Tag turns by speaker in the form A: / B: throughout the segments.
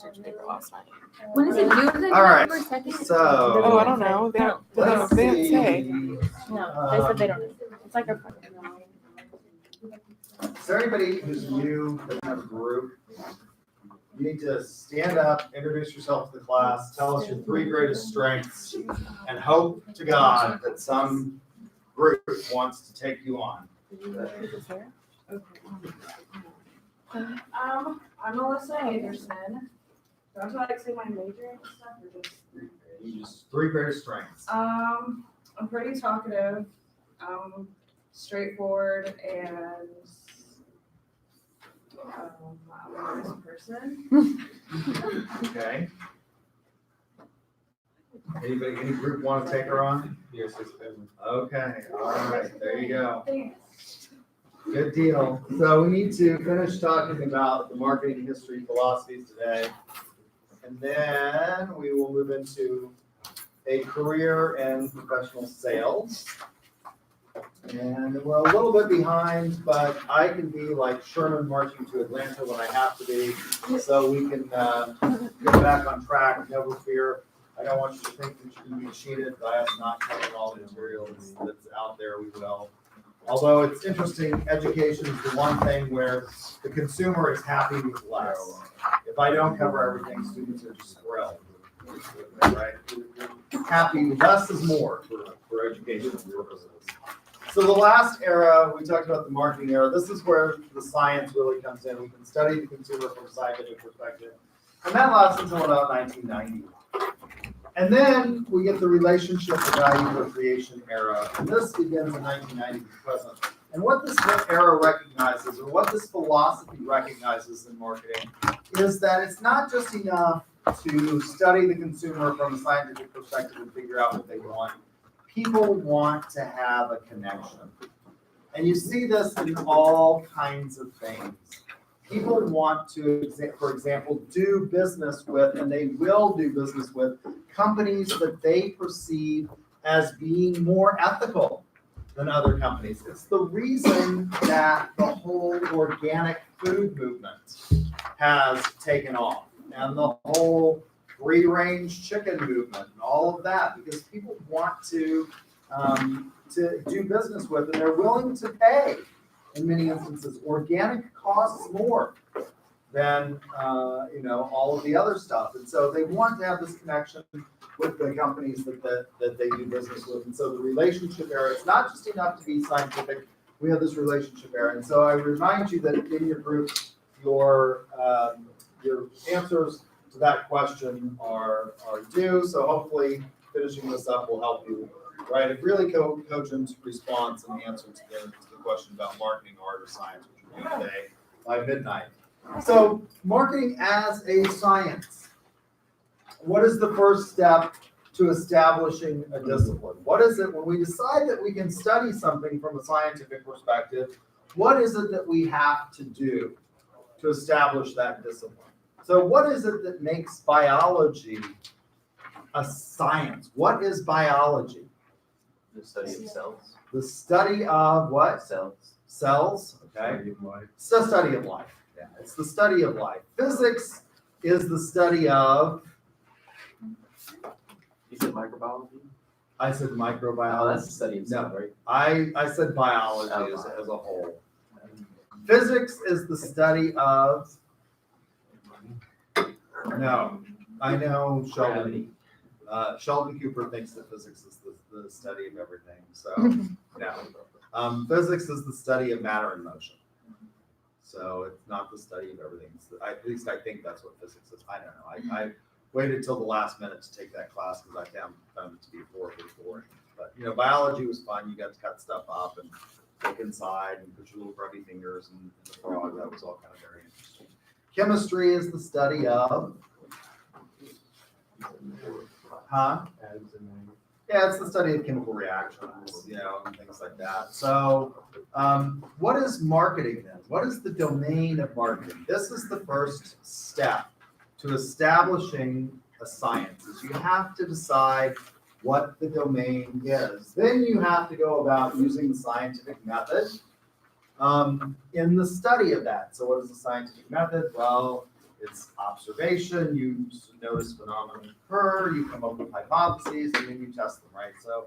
A: research paper last night.
B: When is it due? Is it
C: All right,
B: November 2nd?
A: Oh,
C: so
A: I don't know. They don't, the
C: let's
A: event
C: see.
A: say.
B: No, they said they don't. It's like a.
C: Is there anybody who's new that have a group? You need to stand up, introduce yourself to the class, tell us your 3 greatest strengths, and hope to God that some group wants to take you on.
D: I'm Melissa Anderson. Don't you like say my major and stuff, or just?
C: You just 3 greatest strengths.
D: I'm pretty talkative, straightforward, and I'm a nice person.
C: Okay. Anybody, any group want to take her on?
E: Yes, it's been.
C: Okay, all right, there you go.
D: Thanks.
C: Good deal. So we need to finish talking about the marketing history philosophies today. And then we will move into a career in professional sales. And we're a little bit behind, but I can be like Sherman marching to Atlanta when I have to be, so we can get back on track, never fear. I don't want you to think that you can be cheated by us not covering all the materials that's out there, we will. Although it's interesting, education is the one thing where the consumer is happy with less. If I don't cover everything, students are just thrilled, right? Happy, less is more for education purposes. So the last era, we talked about the marketing era. This is where the science really comes in. We can study the consumer from a scientific perspective. And that lasts until about 1990. And then we get the relationship to value creation era. And this begins in 1990 to present. And what this era recognizes, or what this philosophy recognizes in marketing, is that it's not just enough to study the consumer from a scientific perspective and figure out what they want. People want to have a connection. And you see this in all kinds of things. People want to, for example, do business with, and they will do business with, companies that they perceive as being more ethical than other companies. It's the reason that the whole organic food movement has taken off, and the whole free-range chicken movement and all of that, because people want to do business with, and they're willing to pay. In many instances, organic costs more than all of the other stuff, and so they want to have this connection with the companies that they do business with. And so the relationship era, it's not just enough to be scientific. We have this relationship era, and so I remind you that in your group, your answers to that question are due. So hopefully, finishing this up will help you write a really cogent response and answer to the question about marketing, art, or science, which we'll do today by midnight. So, marketing as a science. What is the first step to establishing a discipline? What is it when we decide that we can study something from a scientific perspective? What is it that we have to do to establish that discipline? So, what is it that makes biology a science? What is biology?
E: The study of cells.
C: The study of what?
E: Cells.
C: Cells, okay. It's the study of life. Yeah, it's the study of life. Physics is the study of.
E: You said microbiology?
C: I said microbiology.
E: Oh, that's the study of cells, right?
C: I said biology as a whole. Physics is the study of. No, I know Sheldon. Sheldon Cooper thinks that physics is the study of everything. So no, physics is the study of matter and motion. So it's not the study of everything. At least I think that's what physics is. I don't know. I waited till the last minute to take that class because I found it to be horribly boring. But biology was fun. You got to cut stuff up and look inside and put your little grubby fingers in the frog. That was all kind of very interesting. Chemistry is the study of. Huh? Yeah, it's the study of chemical reactions, and things like that. So, what is marketing then? What is the domain of marketing? This is the first step to establishing a science. Is you have to decide what the domain is. Then you have to go about using the scientific method in the study of that. So, what is the scientific method? Well, It's observation, you notice phenomena occur, you come up with hypotheses, and then you test them, right? So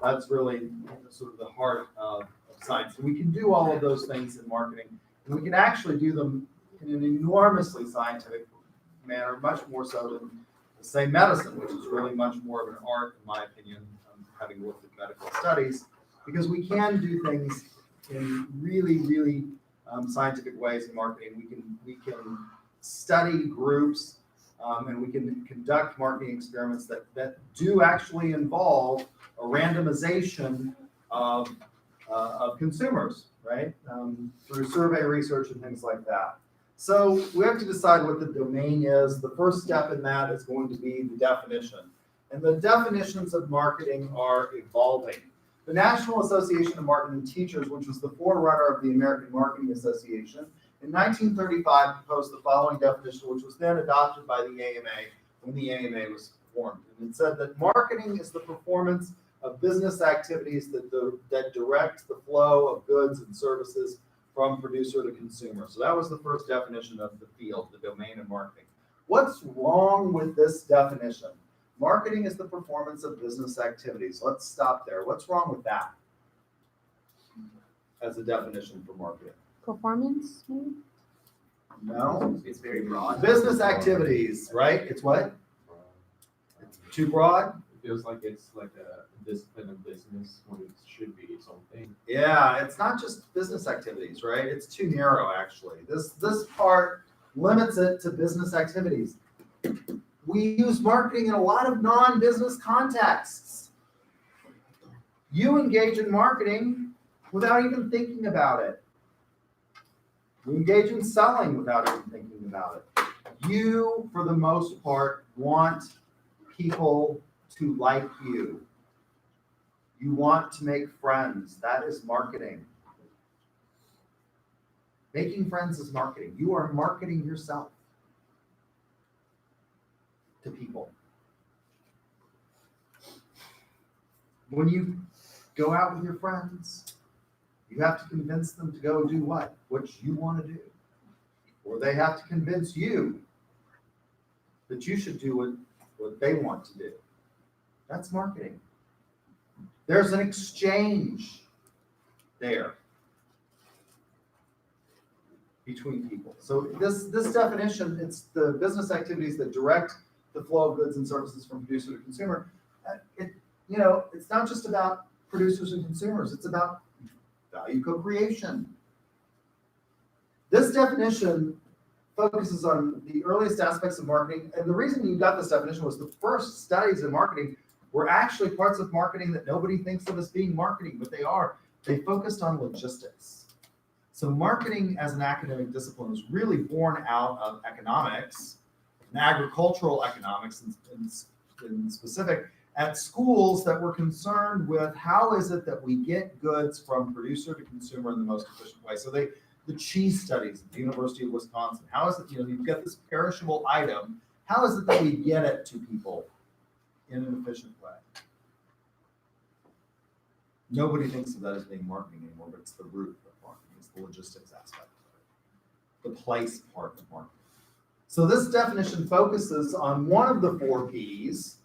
C: that's really sort of the heart of science. And we can do all of those things in marketing, and we can actually do them in an enormously scientific manner, much more so than, say, medicine, which is really much more of an art, in my opinion, having looked at medical studies, because we can do things in really, really scientific ways in marketing. We can study groups, and we can conduct marketing experiments that do actually involve a randomization of consumers, right? Through survey research and things like that. So we have to decide what the domain is. The first step in that is going to be the definition. And the definitions of marketing are evolving. The National Association of Marketing Teachers, which was the forerunner of the American Marketing Association, in 1935 proposed the following definition, which was then adopted by the AMA when the AMA was formed. And it said that marketing is the performance of business activities that direct the flow of goods and services from producer to consumer. So that was the first definition of the field, the domain of marketing. What's wrong with this definition? Marketing is the performance of business activities. Let's stop there. What's wrong with that as a definition for marketing?
B: Performance, maybe?
C: No?
E: It's very broad.
C: Business activities, right? It's what? It's too broad?
E: It feels like it's like a discipline of business when it should be its own thing.
C: Yeah, it's not just business activities, right? It's too narrow, actually. This part limits it to business activities. We use marketing in a lot of non-business contexts. You engage in marketing without even thinking about it. We engage in selling without even thinking about it. You, for the most part, want people to like you. You want to make friends. That is marketing. Making friends is marketing. You are marketing yourself to people. When you go out with your friends, you have to convince them to go do what? What you want to do. Or they have to convince you that you should do what they want to do. That's marketing. There's an exchange there between people. So this definition, it's the business activities that direct the flow of goods and services from producer to consumer. It's not just about producers and consumers. It's about value co-creation. This definition focuses on the earliest aspects of marketing. And the reason you got this definition was the first studies in marketing were actually parts of marketing that nobody thinks of as being marketing, but they are. They focused on logistics. So marketing as an academic discipline was really born out of economics, and agricultural economics in specific, at schools that were concerned with how is it that we get goods from producer to consumer in the most efficient way. So the cheese studies at the University of Wisconsin, how is it, you've got this perishable item, how is it that we get it to people in an efficient way? Nobody thinks of that as being marketing anymore, but it's the root of marketing, it's the logistics aspect of it, the place part of marketing. So this definition focuses on one of the 4 Ps,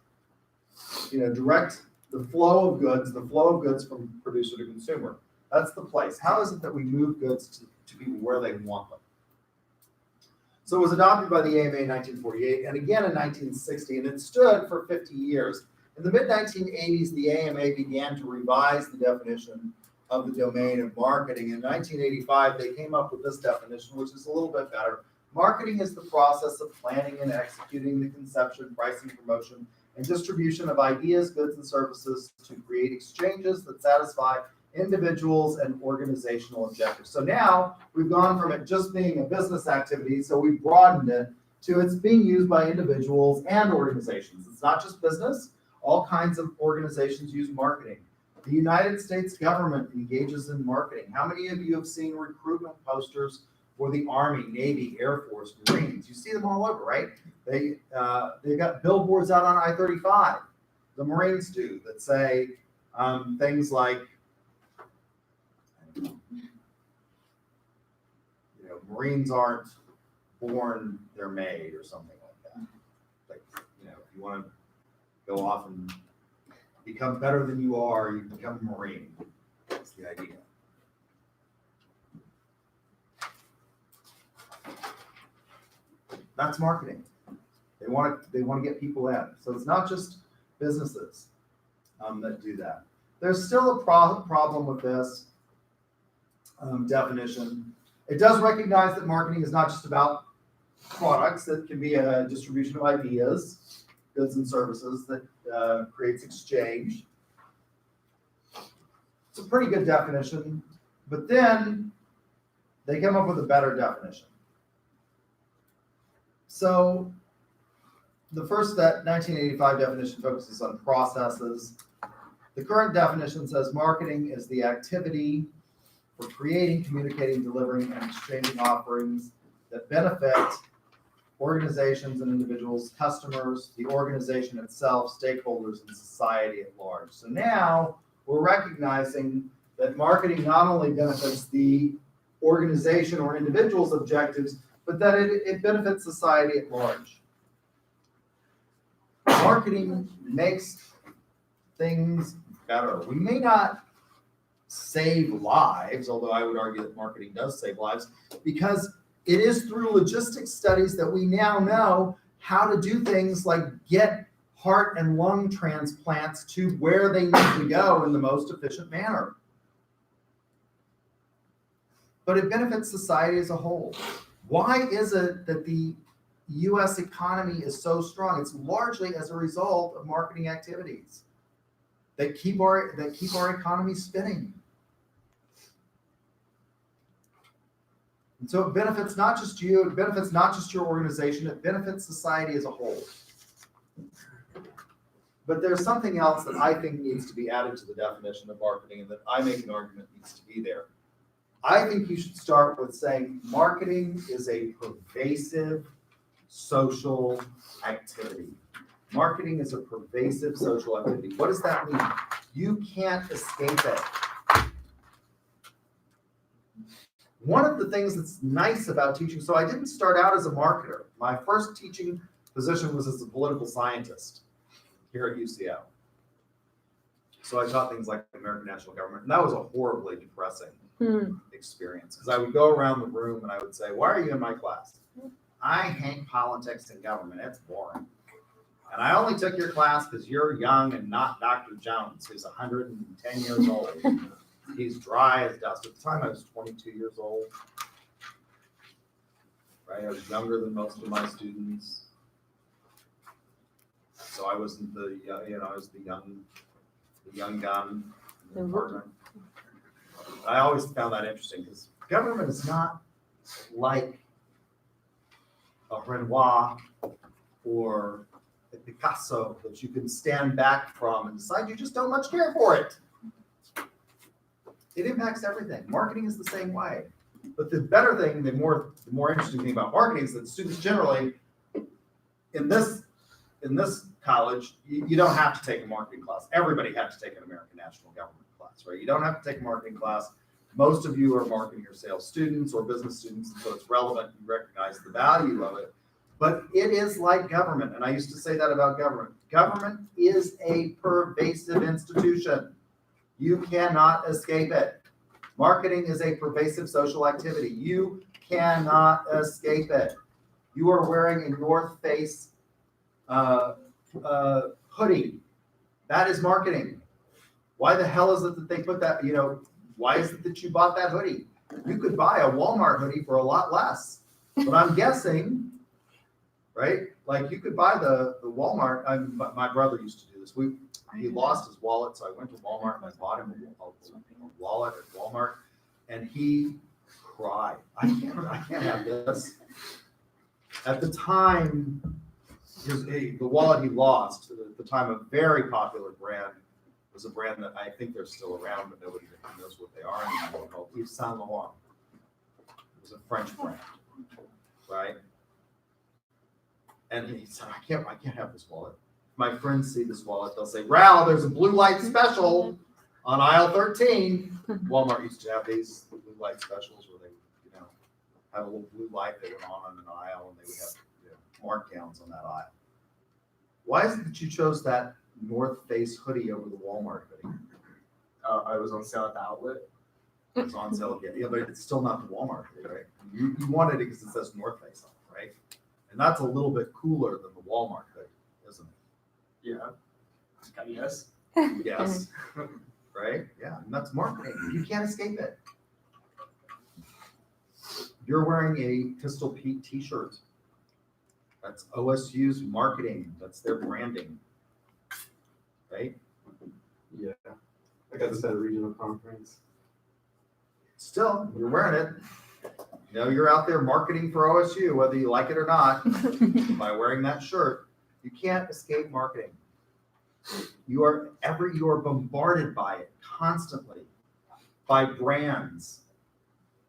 C: direct the flow of goods from producer to consumer. That's the place. How is it that we move goods to people where they want them? So it was adopted by the AMA in 1948 and again in 1960, and it stood for 50 years. In the mid-1980s, the AMA began to revise the definition of the domain of marketing. In 1985, they came up with this definition, which is a little bit better. Marketing is the process of planning and executing the conception, pricing, promotion, and distribution of ideas, goods, and services to create exchanges that satisfy individuals and organizational objectives. So now we've gone from it just being a business activity, so we've broadened it to it's being used by individuals and organizations. It's not just business. All kinds of organizations use marketing. The United States government engages in marketing. How many of you have seen recruitment posters for the Army, Navy, Air Force, Marines? You see them all over, right? They've got billboards out on I-35. The Marines do that say things like, Marines aren't born, they're made or something like that. Like, if you want to go off and become better than you are, you become a Marine. That's the idea. That's marketing. They want to get people in. So it's not just businesses that do that. There's still a problem with this definition. It does recognize that marketing is not just about products. It can be a distribution of ideas, goods and services that creates exchange. It's a pretty good definition, but then they come up with a better definition. So the first, that 1985 definition focuses on processes. The current definition says marketing is the activity for creating, communicating, delivering, and exchanging offerings that benefit organizations and individuals, customers, the organization itself, stakeholders, and society at large. So now we're recognizing that marketing not only benefits the organization or individual's objectives, but that it benefits society at large. Marketing makes things better. We may not save lives, although I would argue that marketing does save lives, because it is through logistics studies that we now know how to do things like get heart and lung transplants to where they need to go in the most efficient manner. But it benefits society as a whole. Why is it that the U.S. economy is so strong? It's largely as a result of marketing activities that keep our economy spinning. And so it benefits not just you, it benefits not just your organization, it benefits society as a whole. But there's something else that I think needs to be added to the definition of marketing and that I make an argument needs to be there. I think you should start with saying marketing is a pervasive social activity. Marketing is a pervasive social activity. What does that mean? You can't escape it. One of the things that's nice about teaching, so I didn't start out as a marketer. My first teaching position was as a political scientist here at UCO. So I taught things like American national government, and that was a horribly depressing experience because I would go around the room and I would say, "Why are you in my class?" "I hate politics and government. It's boring." "And I only took your class because you're young and not Dr. Jones, who's 110 years old. He's dry as dust." At the time, I was 22 years old. Right? I was younger than most of my students. So I wasn't I was the young gun in the department. I always found that interesting because government is not like a Renoir or a Picasso that you can stand back from and decide you just don't much care for it. It impacts everything. Marketing is the same way. But the better thing, the more interesting thing about marketing is that students generally, in this college, you don't have to take a marketing class. Everybody had to take an American National Government class, right? You don't have to take a marketing class. Most of you are marketing or sales students or business students, and so it's relevant. You recognize the value of it. But it is like government, and I used to say that about government. Government is a pervasive institution. You cannot escape it. Marketing is a pervasive social activity. You cannot escape it. You are wearing a North Face hoodie. That is marketing. Why the hell is it that they put that, why is it that you bought that hoodie? You could buy a Walmart hoodie for a lot less. But I'm guessing, right? Like you could buy the Walmart. My brother used to do this. He lost his wallet, so I went to Walmart and I bought him a wallet at Walmart, and he cried. I can't have this. At the time, the wallet he lost, at the time, a very popular brand, was a brand that I think they're still around, but nobody knows what they are anymore, called Yves Saint Laurent. It was a French brand, right? And he said, I can't have this wallet. My friends see this wallet, they'll say, "Ral, there's a blue light special on aisle 13. Walmart used to have these blue light specials where they, have a little blue light that went on an aisle, and they would have, you know, markdowns on that aisle. Why is it that you chose that North Face hoodie over the Walmart hoodie?
F: I was on sale at the outlet.
C: It's on sale again. Yeah, but it's still not the Walmart hoodie, right? You wanted it because it says North Face on it, right? And that's a little bit cooler than the Walmart hoodie, isn't
F: Yeah. Yes.
C: it? Yes. Right? Yeah, and that's marketing. You can't escape it. You're wearing a Pistol Pete t-shirt. That's OSU's marketing. That's their branding. Right?
E: Yeah. I got this at a regional conference.
C: Still, you're wearing it. You know, you're out there marketing for OSU, whether you like it or not, by wearing that shirt. You can't escape marketing. You are bombarded by it constantly, by brands,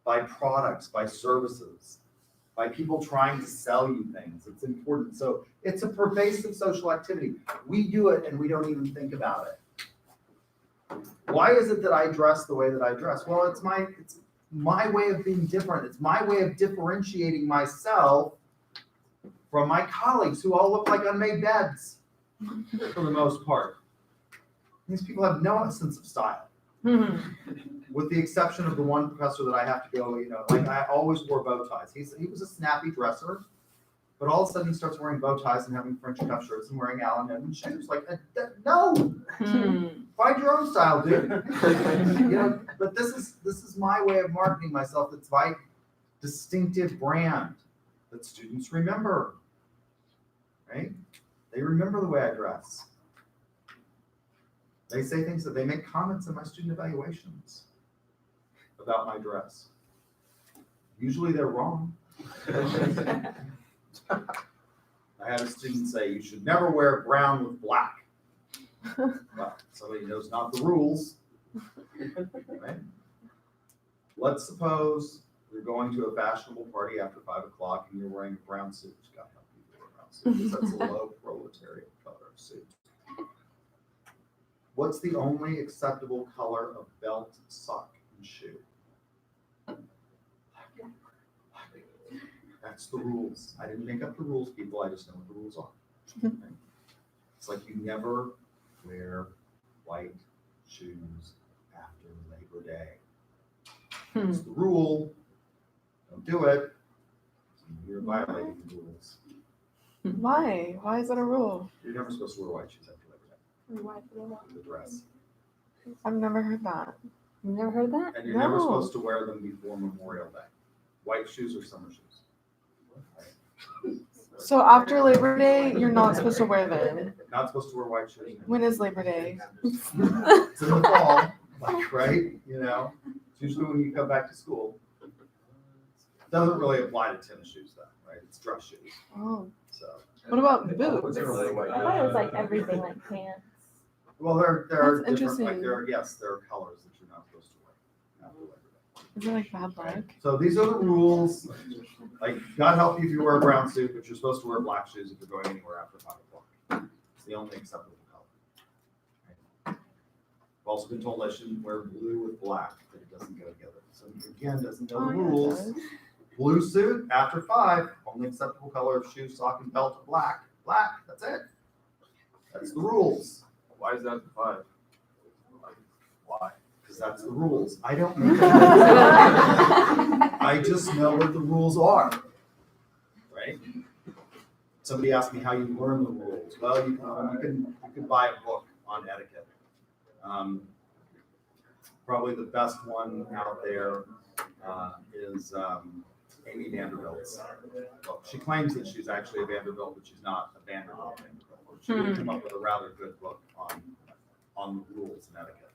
C: by products, by services, by people trying to sell you things. It's important. So it's a pervasive social activity. We do it and we don't even think about it. Why is it that I dress the way that I dress? Well, it's my way of being different. It's my way of differentiating myself from my colleagues who all look like unmade beds for the most part. These people have no sense of style. With the exception of the one professor that I have to go, you know, like I always wore bow ties. He was a snappy dresser, but all of a sudden he starts wearing bow ties and having French cuff shirts and wearing Allen Edmonds shoes. Like, no, find your own style, dude. You know, but this is my way of marketing myself. It's my distinctive brand that students remember, right? They remember the way I dress. They say things that they make comments in my student evaluations about my dress. Usually they're wrong. I had a student say, you should never wear brown with black. Well, somebody knows not the rules. Right? Let's suppose you're going to a fashionable party after 5 o'clock and you're wearing a brown suit. God help you wear a brown suit, because that's a low proletariat color of suit. What's the only acceptable color of belt, sock, and shoe? That's the rules. I didn't make up the rules, people. I just know what the rules are. Okay? It's like you never wear white shoes after Labor Day. It's the rule. Don't do it. You're violating the rules.
A: Why? Why is that a rule?
C: You're never supposed to wear white shoes after Labor Day. The dress.
A: I've never heard that.
B: You never heard that?
C: And you're never
A: No.
C: supposed to wear them before Memorial Day. White shoes or summer shoes.
A: So after Labor Day, you're not supposed to wear them.
C: Not supposed to wear white shoes.
A: When is Labor Day?
C: It's in the fall, like, right? You know, it's usually when you come back to school. Doesn't really apply to tennis shoes though, right? It's dress shoes.
A: Oh.
C: So,
A: What about boots?
B: I thought it was like everything, like pants.
C: well, there are
A: That's
C: different, like
A: interesting.
C: there are colors that you're not supposed to wear after Labor Day.
A: Is it like bad luck?
C: So these are the rules. Like, God help you if you wear a brown suit, but you're supposed to wear black shoes if you're going anywhere after 5 o'clock. It's the only acceptable color. Right? I've also been told I shouldn't wear blue with black, that it doesn't go together. So again, doesn't know the
A: Oh, yeah, it
C: rules.
A: does.
C: Blue suit after 5, only acceptable color of shoe, sock, and belt are black. Black, that's it. That's the rules.
F: Why is that the 5?
C: Why? Because that's the rules. I don't make them. I just know what the rules are. Right? Somebody asked me how you learn the rules. Well, you can buy a book on etiquette. Probably the best one out there is Amy Vanderbilt's book. She claims that she's actually a Vanderbilt, but she's not a Vanderbilt. She did come up with a rather good book on the rules and etiquette.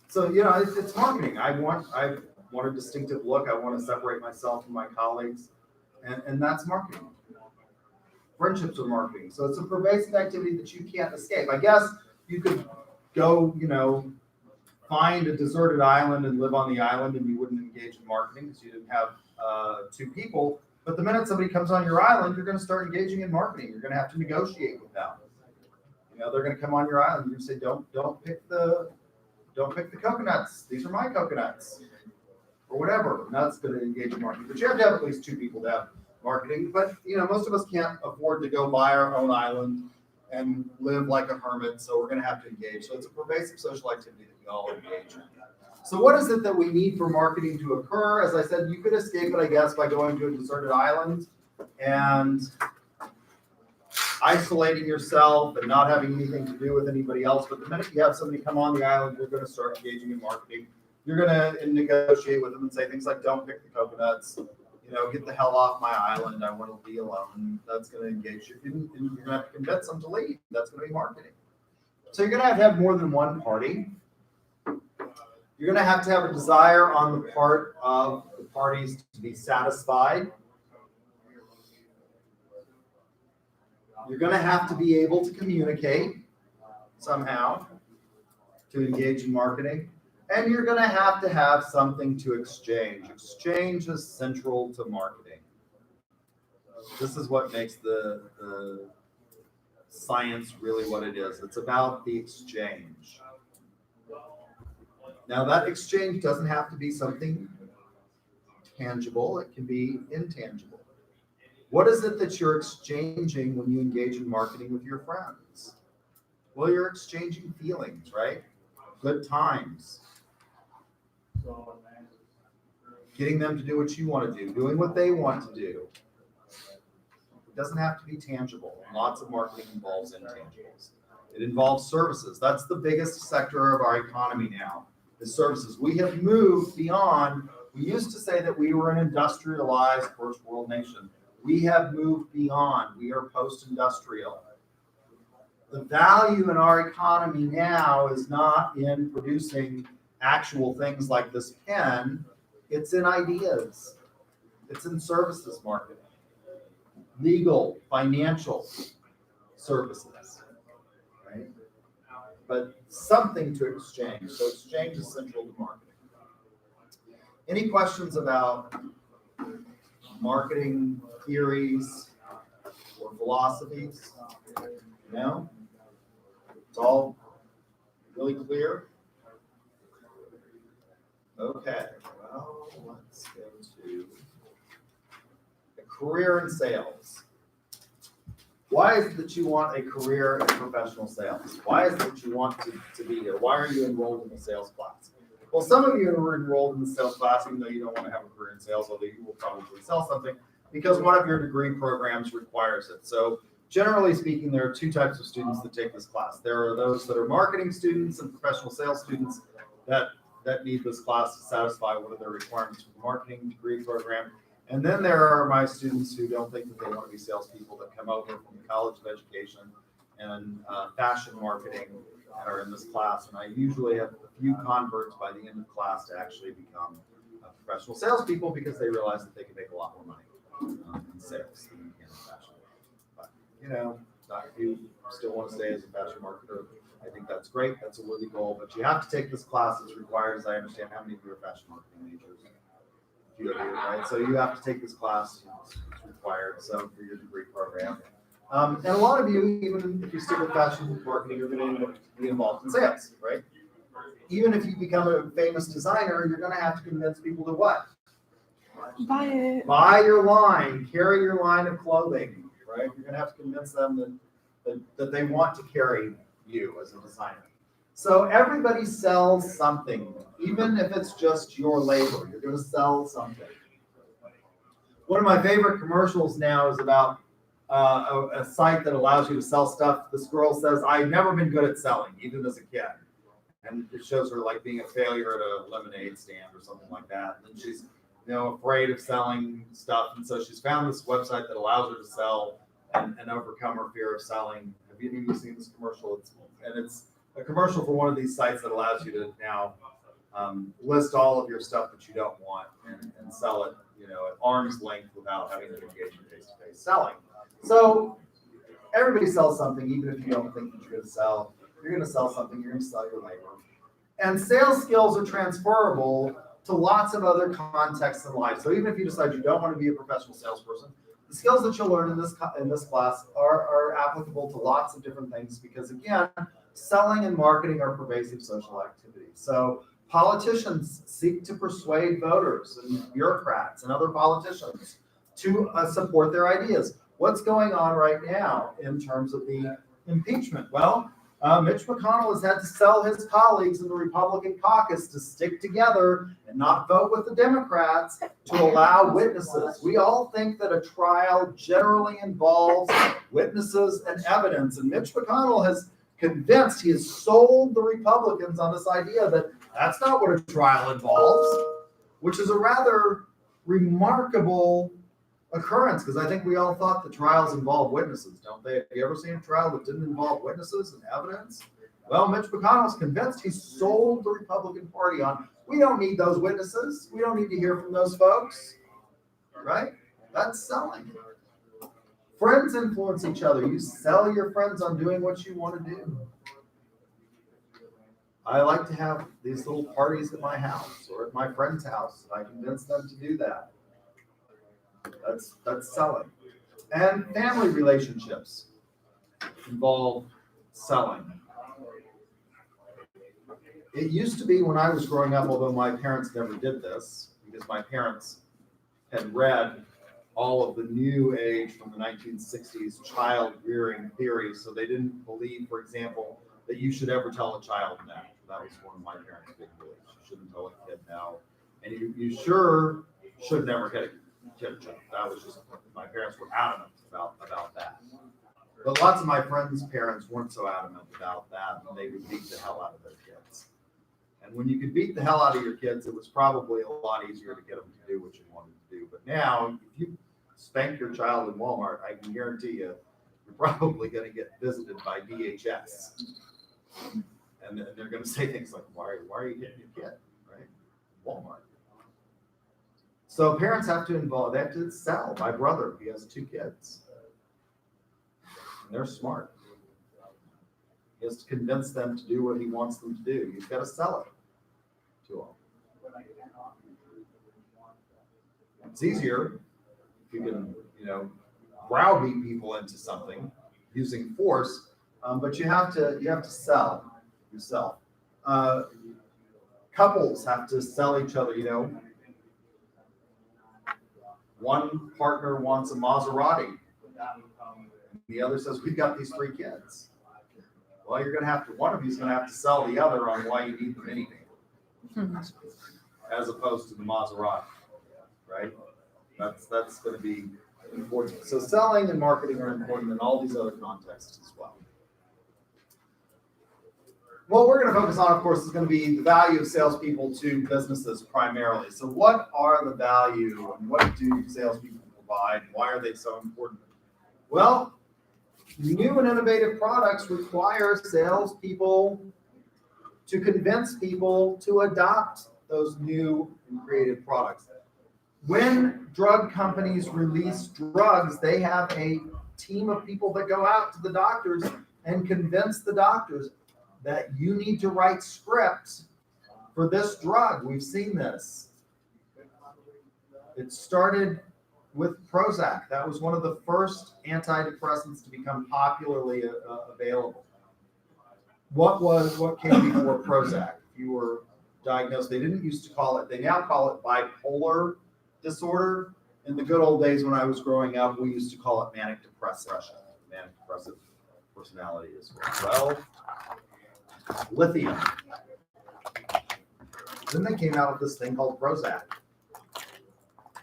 C: So you know, it's marketing. I want a distinctive look. I want to separate myself from my colleagues, and that's marketing. Friendships are marketing. So it's a pervasive activity that you can't escape. I guess you could go, you know, find a deserted island and live on the island, and you wouldn't engage in marketing because you didn't have 2 people. But the minute somebody comes on your island, you're going to start engaging in marketing. You're going to have to negotiate with them. You know, they're going to come on your island. You're going to say, don't pick the coconuts. These are my coconuts. or whatever, and that's gonna engage in marketing. But you have to have at least 2 people to have marketing, but, most of us can't afford to go buy our own island and live like a hermit, so we're gonna have to engage. So it's a pervasive social activity that we all engage in. So what is it that we need for marketing to occur? As I said, you could escape it, I guess, by going to a deserted island and isolating yourself and not having anything to do with anybody else. But the minute you have somebody come on the island, you're going to start engaging in marketing. You're going to negotiate with them and say things like, don't pick the coconuts, get the hell off my island. I want to be alone. That's going to engage you. And you're going to have to convince them to leave. That's going to be marketing. So you're going to have more than one party. You're going to have a desire on the part of the parties to be satisfied. You're going to have to be able to communicate somehow to engage in marketing. And you're going to have something to exchange. Exchange is central to marketing. This is what makes the science really what it is. It's about the exchange. Now, that exchange doesn't have to be something tangible. It can be intangible. What is it that you're exchanging when you engage in marketing with your friends? Well, you're exchanging feelings, right? Good times. Getting them to do what you want to do, doing what they want to do. It doesn't have to be tangible. Lots of marketing involves intangibles. It involves services. That's the biggest sector of our economy now, is services. We have moved beyond, we used to say that we were an industrialized first world nation. We have moved beyond. We are post-industrial. The value in our economy now is not in producing actual things like this pen. It's in ideas. It's in services marketing, legal, financial services, right? But something to exchange. So exchange is central to marketing. Any questions about marketing theories or philosophies? No? It's all really clear? Okay, well, let's go to a career in sales. Why is it that you want a career in professional sales? Why is it that you want to be here? Why are you enrolled in the sales class? Well, some of you are enrolled in the sales class, even though you don't want to have a career in sales, although you will probably sell something, because one of your degree programs requires it. So generally speaking, there are 2 types of students that take this class. There are those that are marketing students and professional sales students that need this class to satisfy one of their requirements for the marketing degree program. And then there are my students who don't think that they want to be salespeople, that come over from the College of Education and fashion marketing and are in this class. And I usually have a few converts by the end of class to actually become professional salespeople, because they realize that they can make a lot more money in sales than in fashion. But, if you still want to stay as a fashion marketer, I think that's great. That's a worthy goal. But you have to take this class. It's required, as I understand. How many of you are fashion marketing majors? A few of you, right? So you have to take this class. It's required. So for your degree program. And a lot of you, even if you stick with fashion marketing, you're going to be involved in sales, right? Even if you become a famous designer, you're going to have to convince people to what?
A: Buy it.
C: Buy your line, carry your line of clothing, right? You're going to have to convince them that they want to carry you as a designer. So everybody sells something, even if it's just your labor. You're going to sell something. One of my favorite commercials now is about a site that allows you to sell stuff. This girl says, "I've never been good at selling, even as a kid." And it shows her like being a failure at a lemonade stand or something like that. And she's, afraid of selling stuff. And so she's found this website that allows her to sell and overcome her fear of selling. Have any of you seen this commercial? It's a commercial for one of these sites that allows you to now list all of your stuff that you don't want and sell it, at arm's length without having to engage in face-to-face selling. So everybody sells something, even if you don't think that you're going to sell. You're going to sell something. You're going to sell your labor. And sales skills are transferable to lots of other contexts in life. So even if you decide you don't want to be a professional salesperson, the skills that you'll learn in this class are applicable to lots of different things, because again, selling and marketing are pervasive social activities. So Politicians seek to persuade voters and bureaucrats and other politicians to support their ideas. What's going on right now in terms of the impeachment? Well, Mitch McConnell has had to sell his colleagues in the Republican caucus to stick together and not vote with the Democrats to allow witnesses. We all think that a trial generally involves witnesses and evidence, and Mitch McConnell has convinced, he has sold the Republicans on this idea that that's not what a trial involves, which is a rather remarkable occurrence, because I think we all thought the trials involve witnesses, don't they? Have you ever seen a trial that didn't involve witnesses and evidence? Well, Mitch McConnell's convinced, he sold the Republican Party on, we don't need those witnesses. We don't need to hear from those folks, right? That's selling. Friends influence each other. You sell your friends on doing what you want to do. I like to have these little parties at my house or at my friend's house. I convince them to do that. That's selling. And family relationships involve selling. It used to be when I was growing up, although my parents never did this, because my parents had read all of the new age from the 1960s child rearing theory, so they didn't believe, for example, that you should ever tell a child that. That was one of my parents' big beliefs. You shouldn't tell a kid now. And you sure should never hit a kid. That was just, my parents were adamant about that. But lots of my friends' parents weren't so adamant about that, and they would beat the hell out of their kids. And when you could beat the hell out of your kids, it was probably a lot easier to get them to do what you wanted to do. But now, if you spank your child in Walmart, I can guarantee you, you're probably going to get visited by DHS. And they're going to say things like, why are you hitting your kid, right? Walmart. So parents have to they have to sell. My brother, he has 2 kids. And they're smart. He has to convince them to do what he wants them to do. He's got to sell it to them. It's easier if you can, browbeat people into something using force, but you have to sell yourself. Couples have to sell each other. One partner wants a Maserati. The other says, we've got these 3 kids. Well, one of you is going to have to sell the other on why you need the minivan, as opposed to the Maserati, right? That's going to be important. So selling and marketing are important in all these other contexts as well. What we're going to focus on, of course, is going to be the value of salespeople to businesses primarily. So what are the value and what do salespeople provide? Why are they so important? Well, new and innovative products require salespeople to convince people to adopt those new and creative products. When drug companies release drugs, they have a team of people that go out to the doctors and convince the doctors that you need to write scripts for this drug. We've seen this. It started with Prozac. That was one of the first antidepressants to become popularly available. What came before Prozac? If you were diagnosed, they didn't used to call it, they now call it bipolar disorder. In the good old days when I was growing up, we used to call it manic depressive personality disorder. Well, lithium. Then they came out with this thing called Prozac.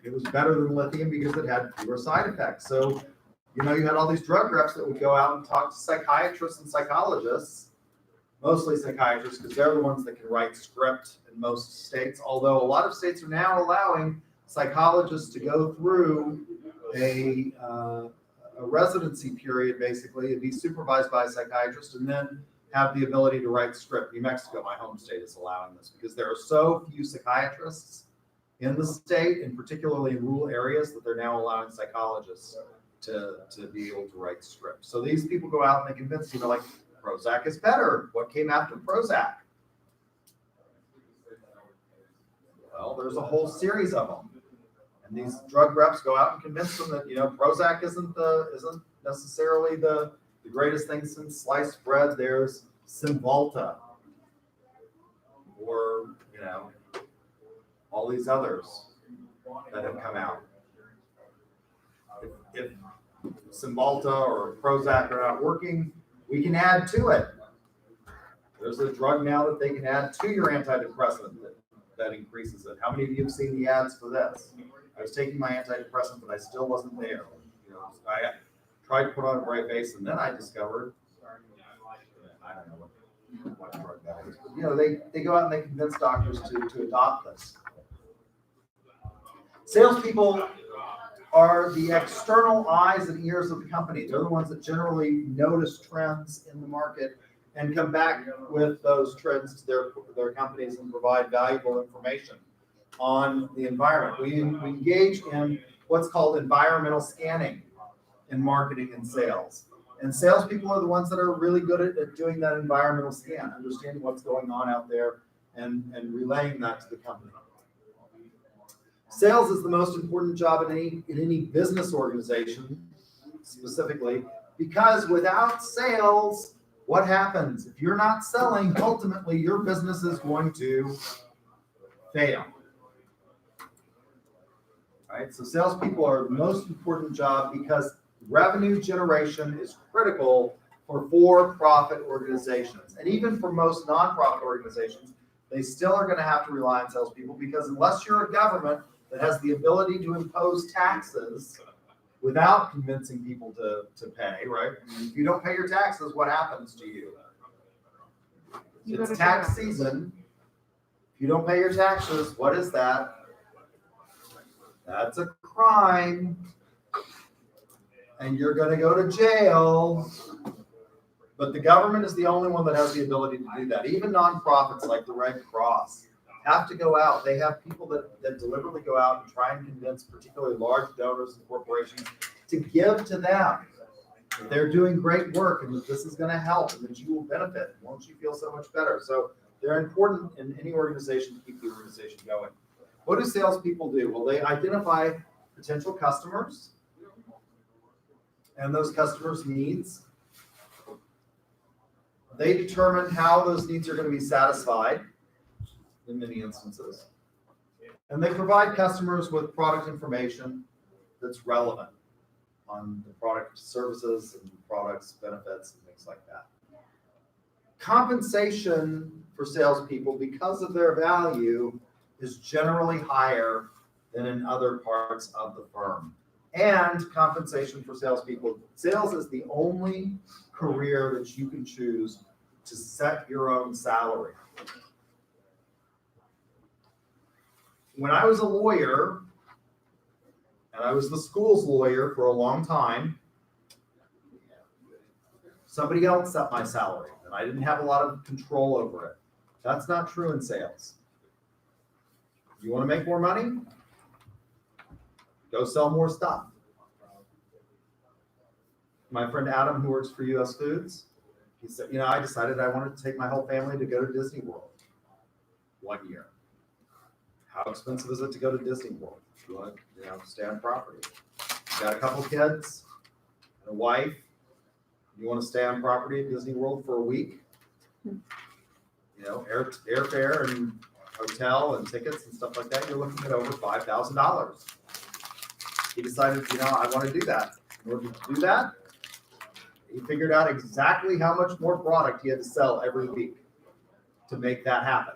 C: It was better than lithium because it had fewer side effects. So, you had all these drug reps that would go out and talk to psychiatrists and psychologists, mostly psychiatrists, because they're the ones that can write script in most states, although a lot of states are now allowing psychologists to go through a residency period, basically, and be supervised by a psychiatrist, and then have the ability to write script. New Mexico, my home state, is allowing this because there are so few psychiatrists in the state, and particularly in rural areas, that they're now allowing psychologists to be able to write scripts. So these people go out and they convince you, like, Prozac is better. What came after Prozac? Well, there's a whole series of them. And these drug reps go out and convince them that, Prozac isn't necessarily the greatest thing since sliced bread. There's Cymbalta, or you know, all these others that have come out. If Cymbalta or Prozac are not working, we can add to it. There's a drug now that they can add to your antidepressant that increases it. How many of you have seen the ads for this? I was taking my antidepressant, but I still wasn't there. You know, I tried to put on a bright face, and then I discovered, I don't know what drug that is. But, you know, they go out and they convince doctors to adopt this. Salespeople are the external eyes and ears of the company. They're the ones that generally notice trends in the market and come back with those trends to their companies and provide valuable information on the environment. We engage in what's called environmental scanning in marketing and sales. And salespeople are the ones that are really good at doing that environmental scan, understanding what's going on out there and relaying that to the company. Sales is the most important job in any business organization, specifically, because without sales, what happens? If you're not selling, ultimately your business is going to fail. Right? So salespeople are the most important job because revenue generation is critical for for-profit organizations. And even for most nonprofit organizations, they still are going to have to rely on salespeople because unless you're a government that has the ability to impose taxes without convincing people to pay, right? If you don't pay your taxes, what happens to you?
A: You go
C: It's
A: to
C: tax
A: jail.
C: season. If you don't pay your taxes, what is that? That's a crime. And you're going to go to jail. But the government is the only one that has the ability to do that. Even nonprofits like the Red Cross have to go out. They have people that deliberately go out and try and convince particularly large donors and corporations to give to them. That they're doing great work and that this is going to help and that you will benefit. Won't you feel so much better? So they're important in any organization to keep the organization going. What do salespeople do? Well, they identify potential customers and those customers' needs. They determine how those needs are going to be satisfied in many instances. And they provide customers with product information that's relevant on the product services and products, benefits, and things like that. Compensation for salespeople, because of their value, is generally higher than in other parts of the firm. And compensation for salespeople, sales is the only career that you can choose to set your own salary. When I was a lawyer, and I was the school's lawyer for a long time, somebody else set my salary, and I didn't have a lot of control over it. That's not true in sales. You want to make more money? Go sell more stuff. My friend Adam, who works for US Foods, he said, I decided I wanted to take my whole family to go to Disney World 1 year. How expensive is it to go to Disney World? If you want to, stay on property. You got a couple kids, and a wife. You want to stay on property at Disney World for a week? Airfare and hotel and tickets and stuff like that. You're looking at over $5,000. He decided, I want to do that. In order to do that, he figured out exactly how much more product he had to sell every week to make that happen.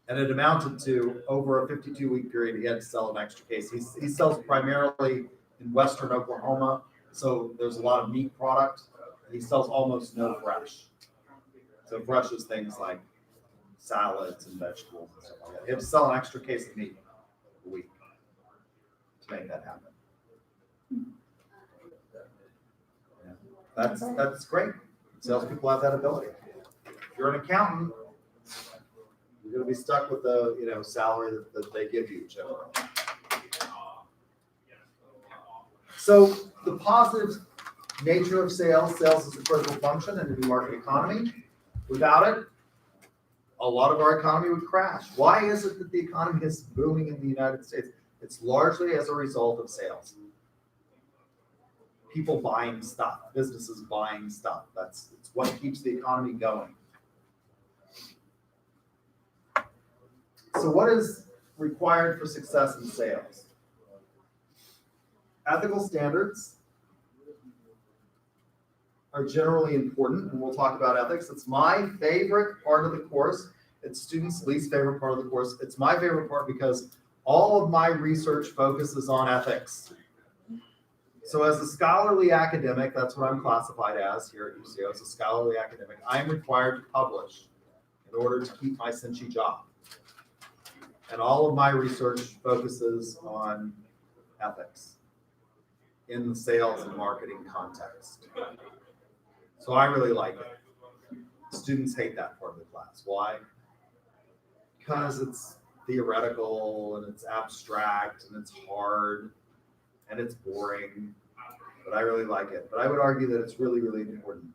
C: And it amounted to over a 52-week period, he had to sell an extra case. He sells primarily in western Oklahoma, so there's a lot of meat product. He sells almost no fresh. So fresh is things like salads and vegetables and stuff like that. He had to sell an extra case of meat a week to make that happen. That's great. Salespeople have that ability. If you're an accountant, you're going to be stuck with the salary that they give you generally. So the positive nature of sales is a critical function in the market economy. Without it, a lot of our economy would crash. Why is it that the economy is booming in the United States? It's largely as a result of sales. People buying stuff, businesses buying stuff. It's what keeps the economy going. So what is required for success in sales? Ethical standards are generally important, and we'll talk about ethics. It's my favorite part of the course. It's students' least favorite part of the course. It's my favorite part because all of my research focuses on ethics. So as a scholarly academic, that's what I'm classified as here at UCO, as a scholarly academic, I'm required to publish in order to keep my Cincy job. And all of my research focuses on ethics in the sales and marketing context. So I really like it. Students hate that part of the class. Why? Because it's theoretical and it's abstract and it's hard and it's boring, but I really like it. But I would argue that it's really, really important.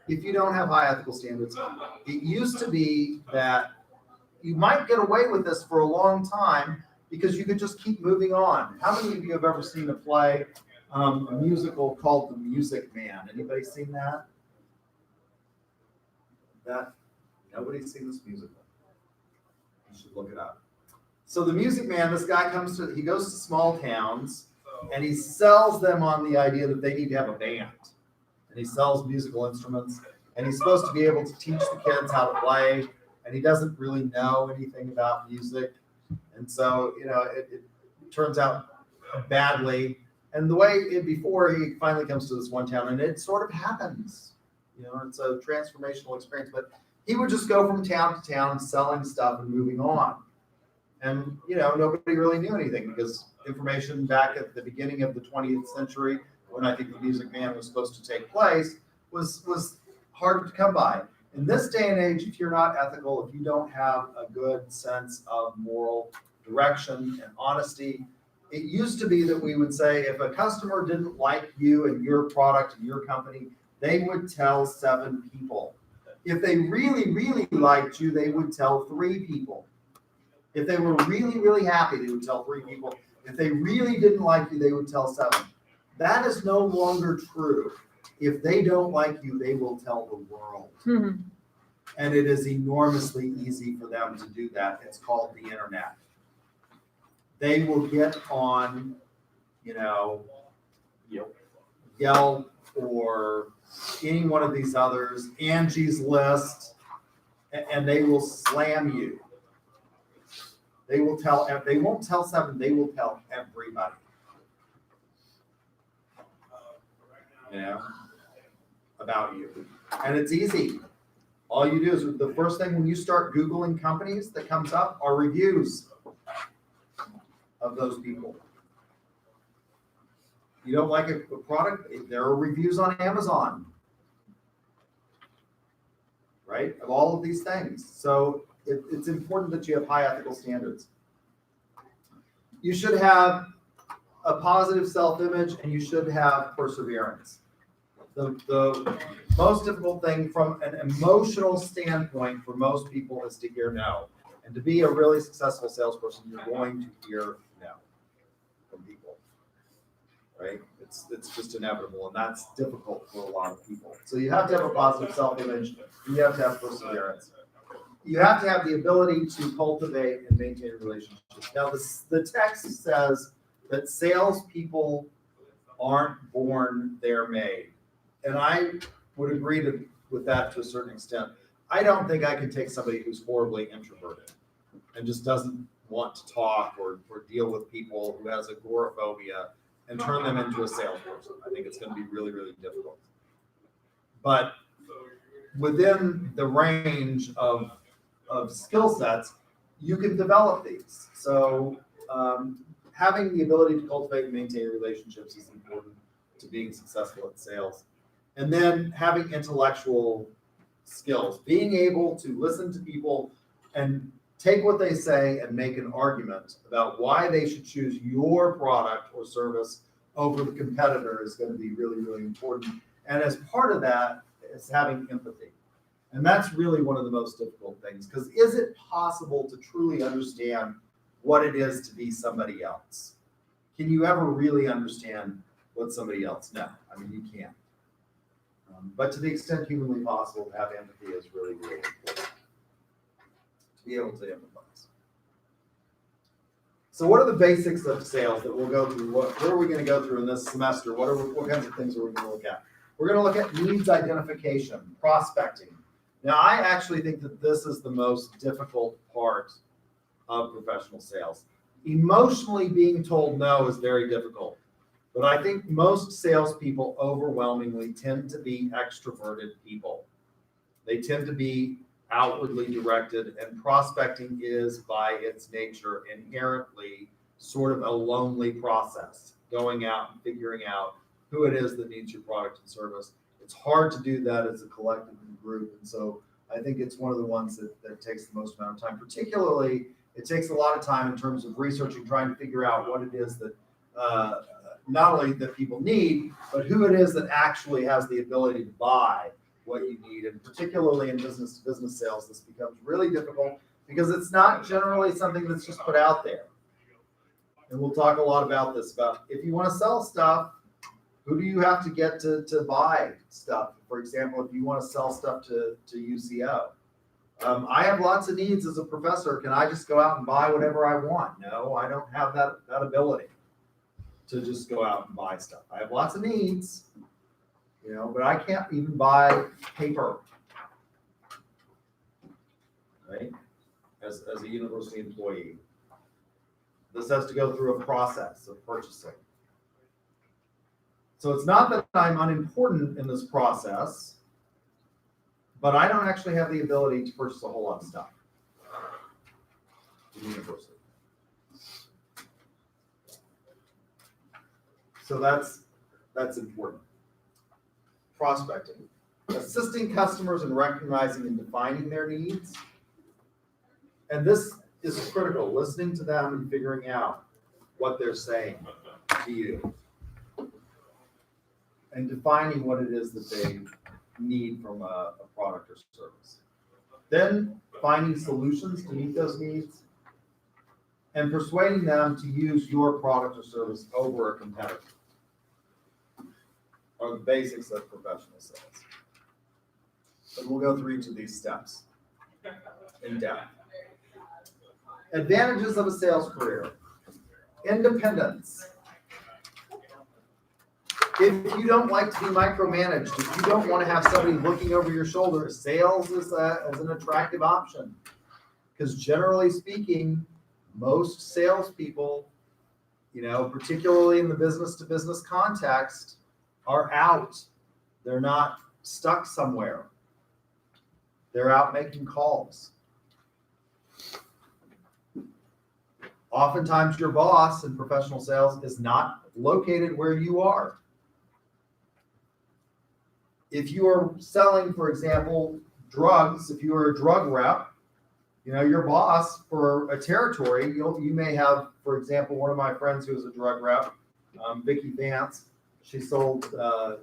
C: If you don't have high ethical standards, it used to be that you might get away with this for a long time because you could just keep moving on. How many of you have ever seen a play, a musical called The Music Man? Anybody seen that? Nobody's seen this musical. You should look it up. So The Music Man, this guy he goes to small towns and he sells them on the idea that they need to have a band. And he sells musical instruments and he's supposed to be able to teach the kids how to play, and he doesn't really know anything about music. And so, it turns out badly. And the way before he finally comes to this one town, and it sort of happens, it's a transformational experience, but he would just go from town to town selling stuff and moving on. And, nobody really knew anything because information back at the beginning of the 20th century, when I think The Music Man was supposed to take place, was hard to come by. In this day and age, if you're not ethical, if you don't have a good sense of moral direction and honesty, it used to be that we would say if a customer didn't like you and your product and your company, they would tell 7 people. If they really, really liked you, they would tell 3 people. If they were really, really happy, they would tell 3 people. If they really didn't like you, they would tell 7. That is no longer true. If they don't like you, they will tell the world.
B: Mhm.
C: And it is enormously easy for them to do that. It's called the internet. They will get on, Yelp or any one of these others, Angie's List, and they will slam you. They won't tell 7, they will tell everybody. About you. And it's easy. All you do is the first thing when you start Googling companies that comes up are reviews of those people. You don't like a product, there are reviews on Amazon, right? Of all of these things. So it's important that you have high ethical standards. You should have a positive self-image and you should have perseverance. The most difficult thing from an emotional standpoint for most people is to hear no. And to be a really successful salesperson, you're going to hear no from people, right? It's just inevitable, and that's difficult for a lot of people. So you have to have a positive self-image, and you have to have perseverance. You have to have the ability to cultivate and maintain relationships. Now, the text says that salespeople aren't born, they're made. And I would agree with that to a certain extent. I don't think I can take somebody who's horribly introverted and just doesn't want to talk or deal with people, who has agoraphobia, and turn them into a salesperson. I think it's going to be really, really difficult. But within the range of skill sets, you can develop these. So having the ability to cultivate and maintain relationships is important to being successful at sales. And then having intellectual skills, being able to listen to people and take what they say and make an argument about why they should choose your product or service over the competitor is going to be really, really important. And as part of that is having empathy. And that's really one of the most difficult things, because is it possible to truly understand what it is to be somebody else? Can you ever really understand what somebody else? No, I mean, you can't. But to the extent humanly possible, to have empathy is really, really important. To be able to empathize. So what are the basics of sales that we'll go through? What are we gonna go through in this semester? What kinds of things are we gonna look at? We're gonna look at needs identification, prospecting. Now, I actually think that this is the most difficult part of professional sales. Emotionally being told no is very difficult, but I think most salespeople overwhelmingly tend to be extroverted people. They tend to be outwardly directed, and prospecting is by its nature inherently sort of a lonely process, going out and figuring out who it is that needs your product and service. It's hard to do that as a collective and group, and so I think it's one of the ones that takes the most amount of time. Particularly, it takes a lot of time in terms of researching, trying to figure out what it is that not only that people need, but who it is that actually has the ability to buy what you need. And particularly in business to business sales, this becomes really difficult because it's not generally something that's just put out there. And we'll talk a lot about this, about if you want to sell stuff, who do you have to get to buy stuff? For example, if you want to sell stuff to UCO, I have lots of needs as a professor. Can I just go out and buy whatever I want? No, I don't have that ability to just go out and buy stuff. I have lots of needs, but I can't even buy paper, right? As a university employee, this has to go through a process of purchasing. So it's not that I'm unimportant in this process, but I don't actually have the ability to purchase a whole lot of stuff in university. So that's important. Prospecting, assisting customers in recognizing and defining their needs. And this is critical, listening to them and figuring out what they're saying to you. And defining what it is that they need from a product or service. Then finding solutions to meet those needs and persuading them to use your product or service over a competitor are the basics of professional sales. And we'll go through each of these steps in depth. Advantages of a sales career. Independence. If you don't like to be micromanaged, if you don't want to have somebody looking over your shoulder, sales is an attractive option. Because generally speaking, most salespeople, particularly in the business to business context, are out. They're not stuck somewhere. They're out making calls. Oftentimes your boss in professional sales is not located where you are. If you are selling, for example, drugs, if you are a drug rep, your boss for a territory, you may have, for example, one of my friends who was a drug rep, Vicki Vance, she sold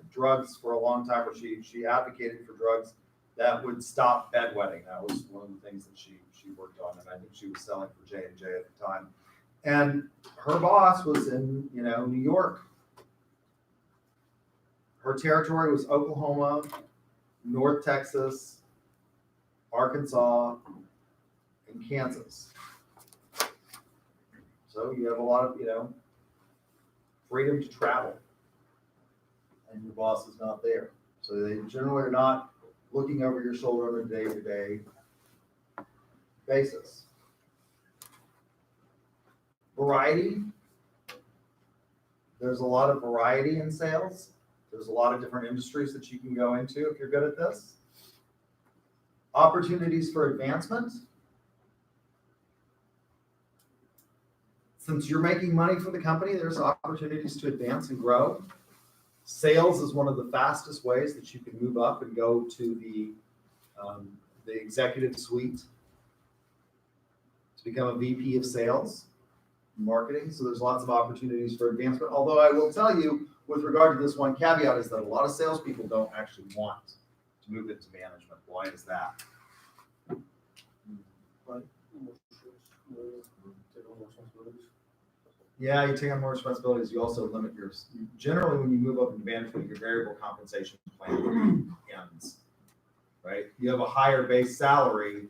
C: drugs for a long time, or she advocated for drugs that would stop bedwetting. That was one of the things that she worked on, and I think she was selling for J&J at the time. And her boss was in, New York. Her territory was Oklahoma, North Texas, Arkansas, and Kansas. So you have a lot of, freedom to travel. And your boss is not there. So they generally are not looking over your shoulder on a day-to-day basis. Variety. There's a lot of variety in sales. There's a lot of different industries that you can go into if you're good at this. Opportunities for advancement. Since you're making money for the company, there's opportunities to advance and grow. Sales is one of the fastest ways that you can move up and go to the executive suite to become a VP of sales, marketing. So there's lots of opportunities for advancement. Although I will tell you, with regard to this, one caveat is that a lot of salespeople don't actually want to move into management. Why is that? Yeah, you take on more responsibilities. You also limit generally when you move up into management, your variable compensation plan ends, right? You have a higher base salary.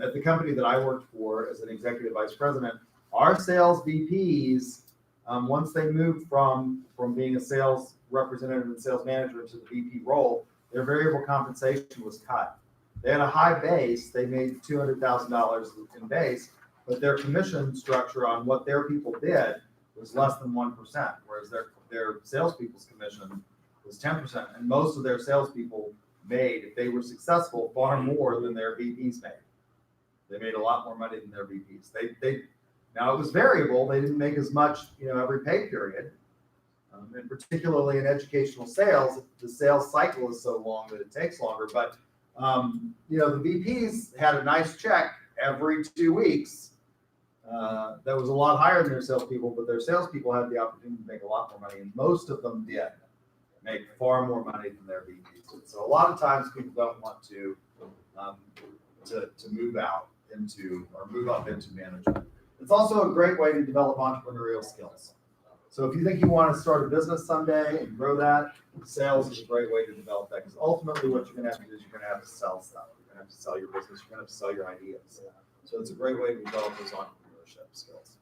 C: At the company that I worked for as an executive vice president, Our sales VPs, once they moved from being a sales representative and sales manager to the VP role, their variable compensation was cut. They had a high base, they made $200,000 in base, but their commission structure on what their people did was less than 1%, whereas their salespeople's commission was 10%. And most of their salespeople made, if they were successful, far more than their VPs made. They made a lot more money than their VPs. Now it was variable, they didn't make as much, every pay period. And particularly in educational sales, the sales cycle is so long that it takes longer. But, the VPs had a nice check every 2 weeks. That was a lot higher than their salespeople, but their salespeople had the opportunity to make a lot more money, and most of them did make far more money than their VPs. So a lot of times people don't want to move out into or move up into management. It's also a great way to develop entrepreneurial skills. So if you think you want to start a business someday and grow that, sales is a great way to develop that, because ultimately what you're going to have to do is you're going to have to sell stuff. You're going to have to sell your business. You're going to have to sell your ideas. So it's a great way to develop those entrepreneurship skills.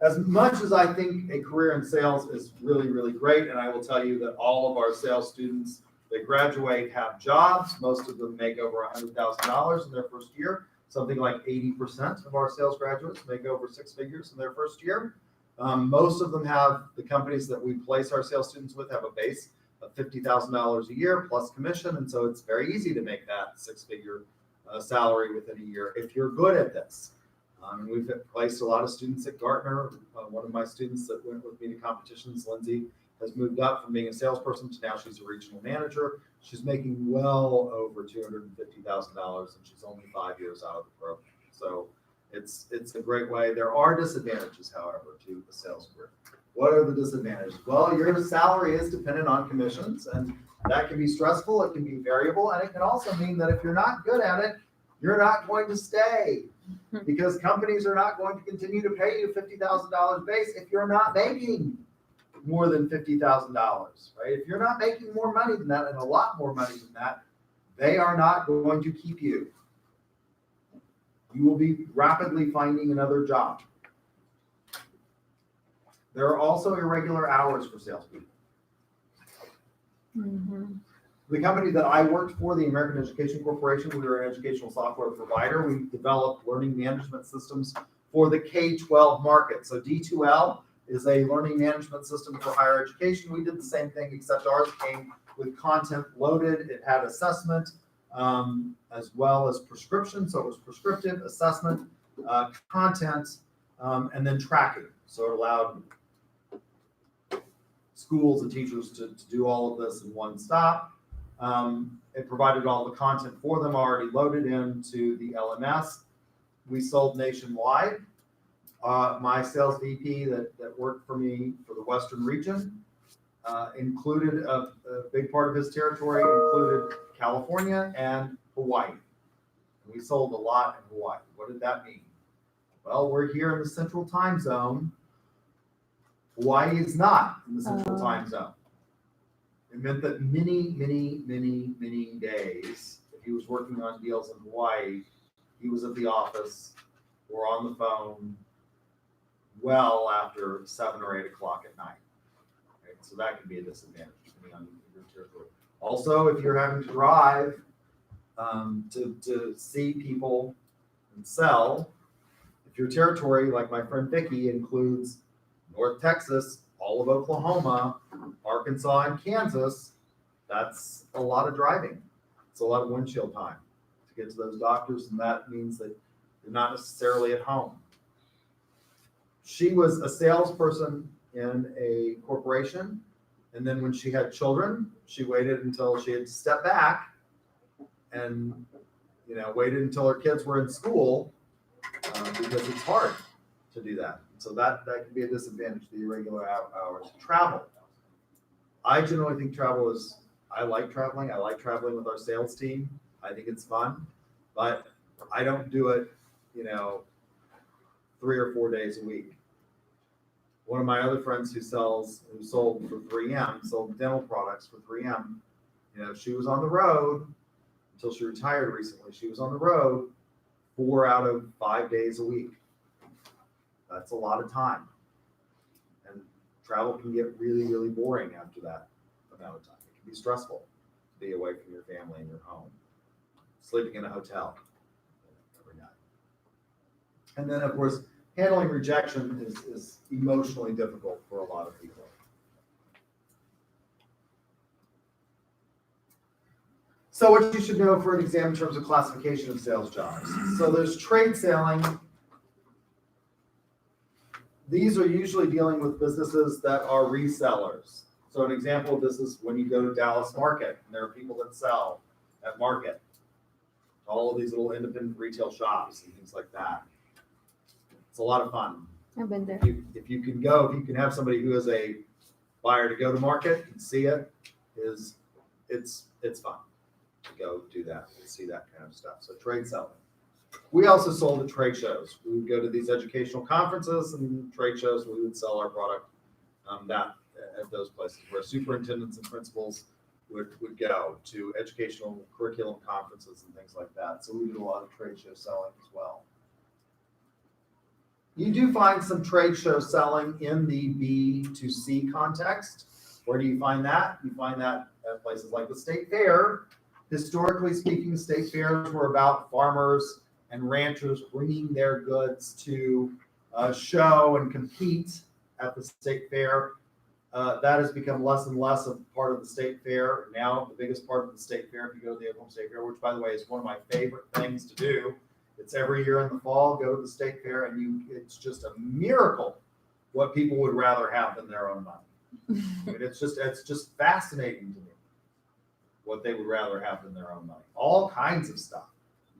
C: As much as I think a career in sales is really, really great, and I will tell you that all of our sales students that graduate have jobs. Most of them make over $100,000 in their first year. Something like 80% of our sales graduates make over 6 figures in their first year. Most of them have, the companies that we place our sales students with have a base of $50,000 a year plus commission. And so it's very easy to make that 6-figure salary within a year if you're good at this. And we've placed a lot of students at Gartner. One of my students that went with me to competitions, Lindsay, has moved up from being a salesperson to now she's a regional manager. She's making well over $250,000 and she's only 5 years out of the program. So it's a great way. There are disadvantages, however, to the sales career. What are the disadvantages? Well, your salary is dependent on commissions, and that can be stressful. It can be variable, and it can also mean that if you're not good at it, you're not going to stay, because companies are not going to continue to pay you $50,000 base if you're not making more than $50,000, right? If you're not making more money than that, and a lot more money than that, they are not going to keep you. You will be rapidly finding another job. There are also irregular hours for salespeople.
B: Mm-hmm.
C: The company that I worked for, the American Education Corporation, we were an educational software provider. We developed learning management systems for the K-12 market. So D2L is a learning management system for higher education. We did the same thing, except ours came with content loaded. It had assessment as well as prescription. So it was prescriptive, assessment, content, and then tracking. So it allowed schools and teachers to do all of this in one stop. It provided all the content for them already loaded into the LMS. We sold nationwide. My sales VP that worked for me for the Western region included a big part of his territory included California and Hawaii. We sold a lot in Hawaii. What did that mean? Well, we're here in the central time zone. Hawaii is not in the central time zone. It meant that many days, if he was working on deals in Hawaii, he was at the office or on the phone well after 7 or 8 o'clock at night. Right? So that can be a disadvantage depending on your territory. Also, if you're having to drive to see people and sell, if your territory, like my friend Vicky, includes North Texas, all of Oklahoma, Arkansas, and Kansas, that's a lot of driving. It's a lot of windshield time to get to those doctors, and that means that you're not necessarily at home. She was a salesperson in a corporation, and then when she had children, she waited until she had to step back and waited until her kids were in school because it's hard to do that. So that can be a disadvantage, the irregular hours. Travel. I generally think I like traveling. I like traveling with our sales team. I think it's fun, but I don't do it, 3 or 4 days a week. One of my other friends who sold for 3M, sold dental products for 3M, she was on the road until she retired recently. She was on the road 4 out of 5 days a week. That's a lot of time. And travel can get really, really boring after that amount of time. It can be stressful to be away from your family and your home, sleeping in a hotel every night. And then, of course, handling rejection is emotionally difficult for a lot of people. So what you should know for an exam in terms of classification of sales jobs. So there's trade selling. These are usually dealing with businesses that are resellers. So an example of this is when you go to Dallas Market, and there are people that sell at Market. All of these little independent retail shops and things like that. It's a lot of fun.
B: I've been there.
C: If you can have somebody who is a buyer to go to Market and see it, it's fun to go do that and see that kind of stuff. So trade selling. We also sold at trade shows. We would go to these educational conferences and trade shows. We would sell our product at those places where superintendents and principals would go to educational curriculum conferences and things like that. So we did a lot of trade show selling as well. You do find some trade show selling in the B2C context. Where do you find that? You find that at places like the state fair. Historically speaking, state fairs were about farmers and ranchers bringing their goods to show and compete at the state fair. That has become less and less of part of the state fair. Now, the biggest part of the state fair, if you go to the Oklahoma State Fair, which by the way is one of my favorite things to do, it's every year in the fall, go to the state fair, and it's just a miracle what people would rather have than their own money. I mean, it's just fascinating to me what they would rather have than their own money. All kinds of stuff.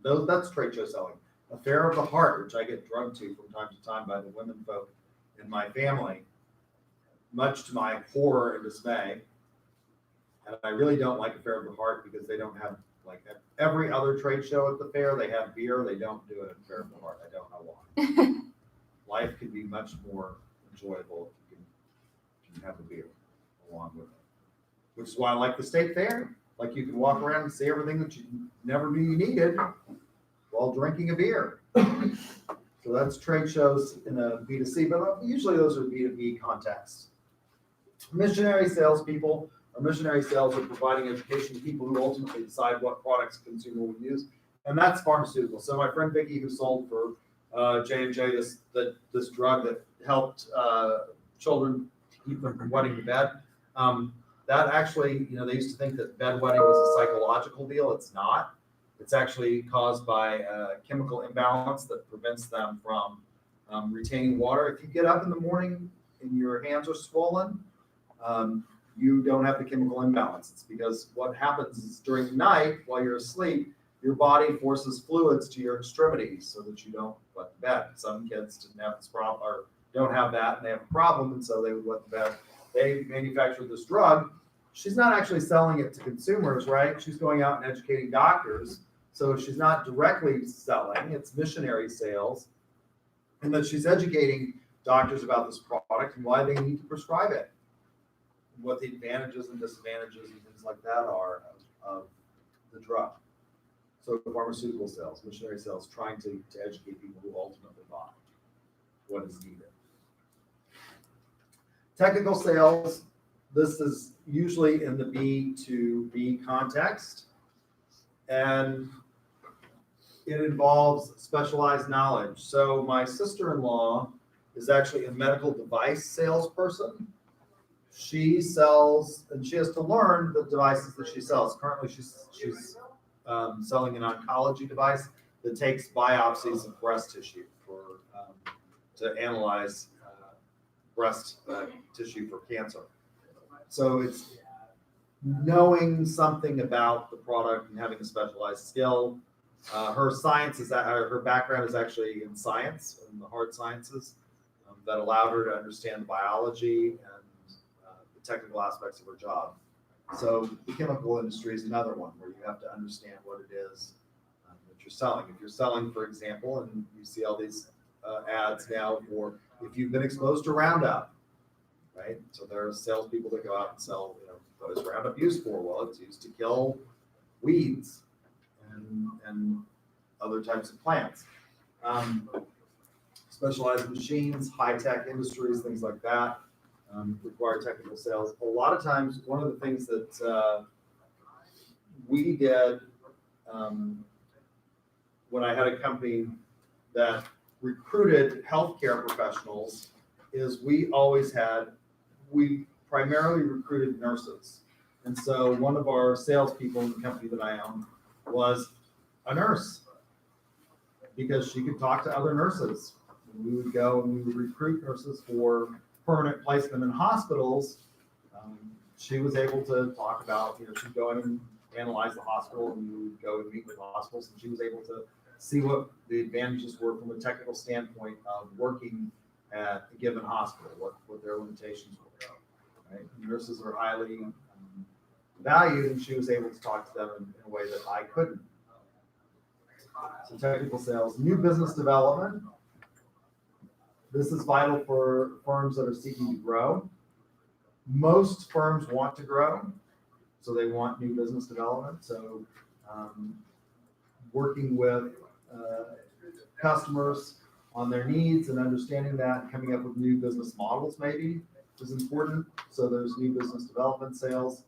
C: That's trade show selling. A fair of the heart, which I get drugged to from time to time by the women folk in my family, much to my horror and dismay. And I really don't like a fair of the heart because they don't have, like at every other trade show at the fair, they have beer. They don't do it at fair of the heart. I don't know why. Life could be much more enjoyable if you can have a beer along with it. Which is why I like the state fair. Like you can walk around and see everything that you never knew you needed while drinking a beer. So that's trade shows in a B2C, but usually those are B2B contexts. Missionary salespeople or missionary sales are providing education to people who ultimately decide what products a consumer will use, and that's pharmaceutical. So my friend Vicky, who sold for J&J this drug that helped children keep them from wetting the bed, that actually, they used to think that bedwetting was a psychological deal. It's not. It's actually caused by a chemical imbalance that prevents them from retaining water. If you get up in the morning and your hands are swollen, you don't have the chemical imbalance. It's because what happens is during the night while you're asleep, your body forces fluids to your extremities so that you don't wet the bed. Some kids didn't have this problem or don't have that and they have a problem, and so they would wet the bed. They manufactured this drug. She's not actually selling it to consumers, right? She's going out and educating doctors. So she's not directly selling, it's missionary sales. And that she's educating doctors about this product and why they need to prescribe it. What the advantages and disadvantages and things like that are of the drug. So pharmaceutical sales, missionary sales, trying to educate people who ultimately buy what is needed. Technical sales, this is usually in the B2B context, and it involves specialized knowledge. So my sister-in-law is actually a medical device salesperson. She sells, and she has to learn the devices that she sells. Currently, she's selling an oncology device that takes biopsies of breast tissue to analyze breast tissue for cancer. So it's knowing something about the product and having a specialized skill. Her background is actually in science, in the hard sciences, that allowed her to understand biology and the technical aspects of her job. So the chemical industry is another one where you have to understand what it is that you're selling. If you're selling, for example, and you see all these ads now for if you've been exposed to Roundup, right? So there are salespeople that go out and sell, what is Roundup used for? Well, it's used to kill weeds and other types of plants. specialized machines, high-tech industries, things like that, require technical sales. A lot of times, one of the things that we did when I had a company that recruited healthcare professionals is we primarily recruited nurses. And so one of our salespeople in the company that I own was a nurse because she could talk to other nurses. We would go and we would recruit nurses for permanent placement in hospitals. She was able to talk about, she'd go in and analyze the hospital, and we would go and meet with hospitals, and she was able to see what the advantages were from a technical standpoint of working at a given hospital, what their limitations were. Right? Nurses are highly valued, and she was able to talk to them in a way that I couldn't. So technical sales, new business development. This is vital for firms that are seeking to grow. Most firms want to grow, so they want new business development. So working with customers on their needs and understanding that, and coming up with new business models maybe is important. So there's new business development sales.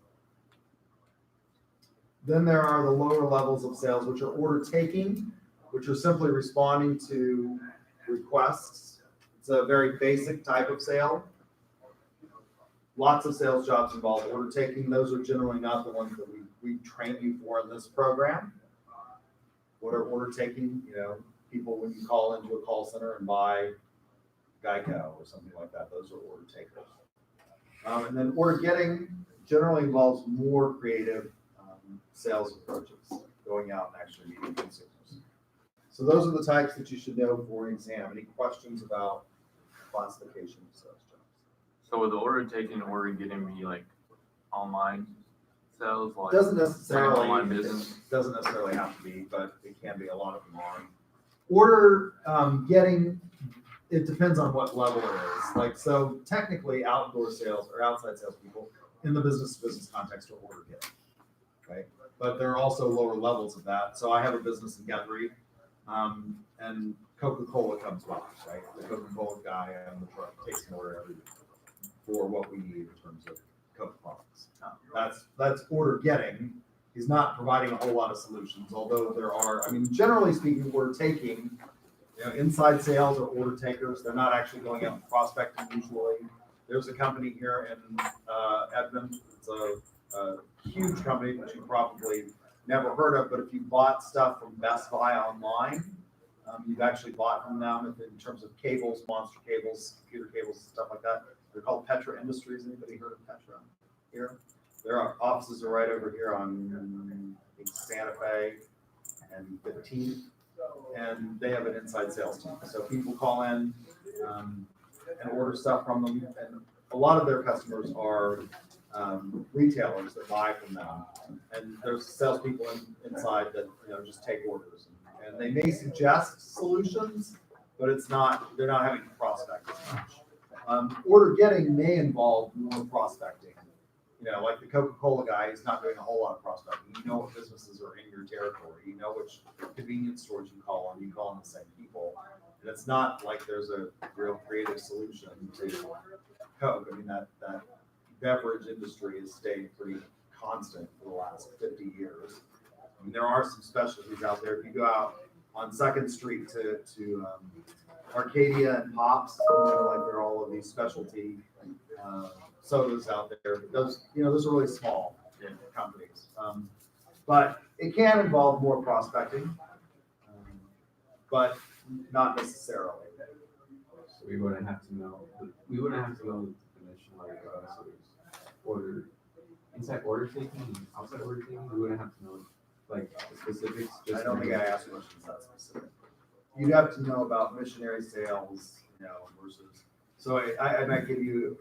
C: Then there are the lower levels of sales, which are order taking, which are simply responding to requests. It's a very basic type of sale. Lots of sales jobs involve order taking. Those are generally not the ones that we train you for in this program. What are order taking? People when you call into a call center and buy Geico or something like that, those are order takers. And then order getting generally involves more creative sales approaches, going out and actually meeting consumers. So those are the types that you should know for an exam. Any questions about classification of sales jobs?
G: So would the order taking, order getting be like online sales? Like
C: Doesn't necessarily,
G: online business?
C: doesn't necessarily have to be, but it can be. A lot of them are. Order getting, it depends on what level it is. Like, so technically outdoor sales or outside sales people in the business to business context are order getting, right? But there are also lower levels of that. So I have a business in Guthrie, and Coca-Cola comes by, right? The Coca-Cola guy on the truck takes an order every week for what we need in terms of Coke products. That's order getting. He's not providing a whole lot of solutions, although there are, generally speaking, order taking, inside sales are order takers. They're not actually going out and prospecting usually. There's a company here in Edmond. It's a huge company that you probably never heard of, but if you bought stuff from Best Buy online, you've actually bought from them in terms of cables, monster cables, computer cables, stuff like that. They're called Petra Industries. Anybody heard of Petra here? Their offices are right over here on Santa Fe and 15th, and they have an inside sales team. So people call in and order stuff from them, and a lot of their customers are retailers that buy from them, and there's salespeople inside that just take orders, and they may suggest solutions, but they're not having to prospect as much. Order getting may involve more prospecting. Like the Coca-Cola guy is not doing a whole lot of prospecting. You know what businesses are in your territory. You know which convenience stores you call on. You call on the same people. And it's not like there's a real creative solution to Coke. That beverage industry has stayed pretty constant for the last 50 years. There are some specialties out there. If you go out on 2nd Street to Arcadia and Pops, like there are all of these specialty sodas out there. But those are really small companies. But it can involve more prospecting, but not necessarily.
E: So we wouldn't have to know the definition like order inside order taking and outside order taking. We wouldn't have to know like the specifics.
C: I don't think I asked questions that specific. You'd have to know about missionary sales, versus. So I might give you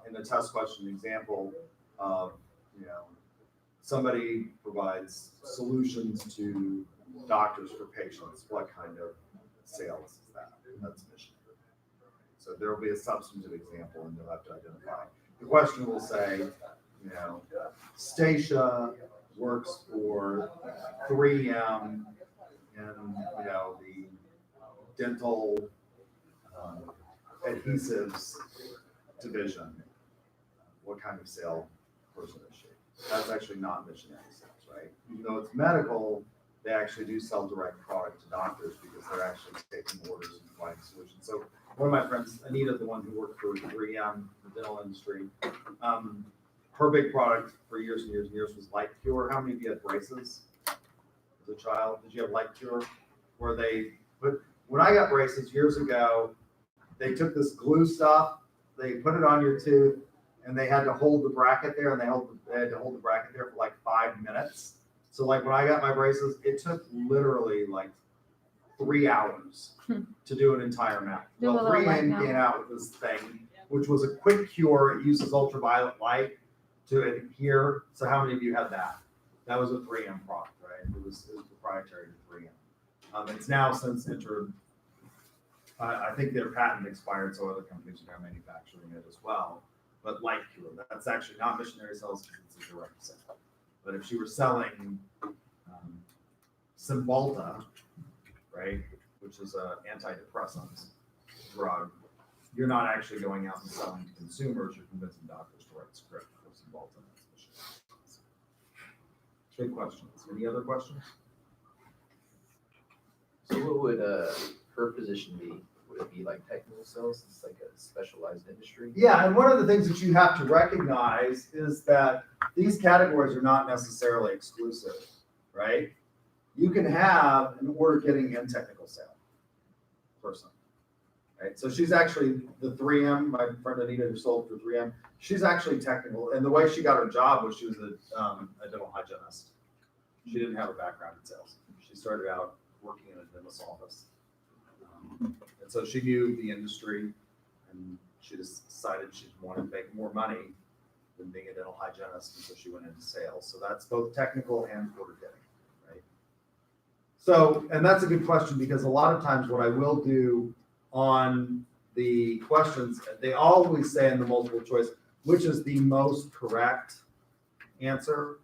C: in a test question example of, somebody provides solutions to doctors for patients. What kind of sales is that? That's missionary. So there will be a substantive example, and you'll have to identify. The question will say, Stacia works for 3M in, the dental adhesives division, what kind of sale person is she? That's actually not missionary sales, right? Even though it's medical, they actually do sell direct product to doctors because they're actually taking orders and providing solutions. So one of my friends, Anita, the one who worked for 3M, the dental industry, her big product for years and years and years was Light Cure. How many of you had braces as a child? Did you have Light Cure? Where they put, when I got braces years ago, they took this glue stuff, they put it on your tooth, and they had to hold the bracket there, and they had to hold the bracket there for like 5 minutes. So like when I got my braces, it took literally like 3 hours to do an entire mouth.
B: Do a
C: Well,
B: little
C: 3M
B: light
C: came out with this thing, which was a quick cure. It uses ultraviolet light to adhere. So how many of you had that? That was a 3M product, right? It was proprietary to 3M. It's now since entered, I think their patent expired, so other companies are now manufacturing it as well. But Light Cure, that's actually not missionary sales because it's a direct sale. But if she were selling Cymbalta, right, which is an antidepressant drug, you're not actually going out and selling to consumers, you're convincing doctors to write a script for Cymbalta. Good questions. Any other questions?
H: So what would her position be? Would it be like technical sales? It's like a specialized industry?
C: Yeah, and one of the things that you have to recognize is that these categories are not necessarily exclusive, right? You can have an order getting and technical sale person, right? So she's actually the 3M, my friend Anita who sold for 3M, she's actually technical. And the way she got her job was she was a dental hygienist. She didn't have a background in sales. She started out working in a dentist's office. And so she knew the industry and she just decided she wanted to make more money than being a dental hygienist. And so she went into sales. So that's both technical and order getting, right? So, and that's a good question because a lot of times what I will do on the questions, they always say in the multiple choice, which is the most correct answer.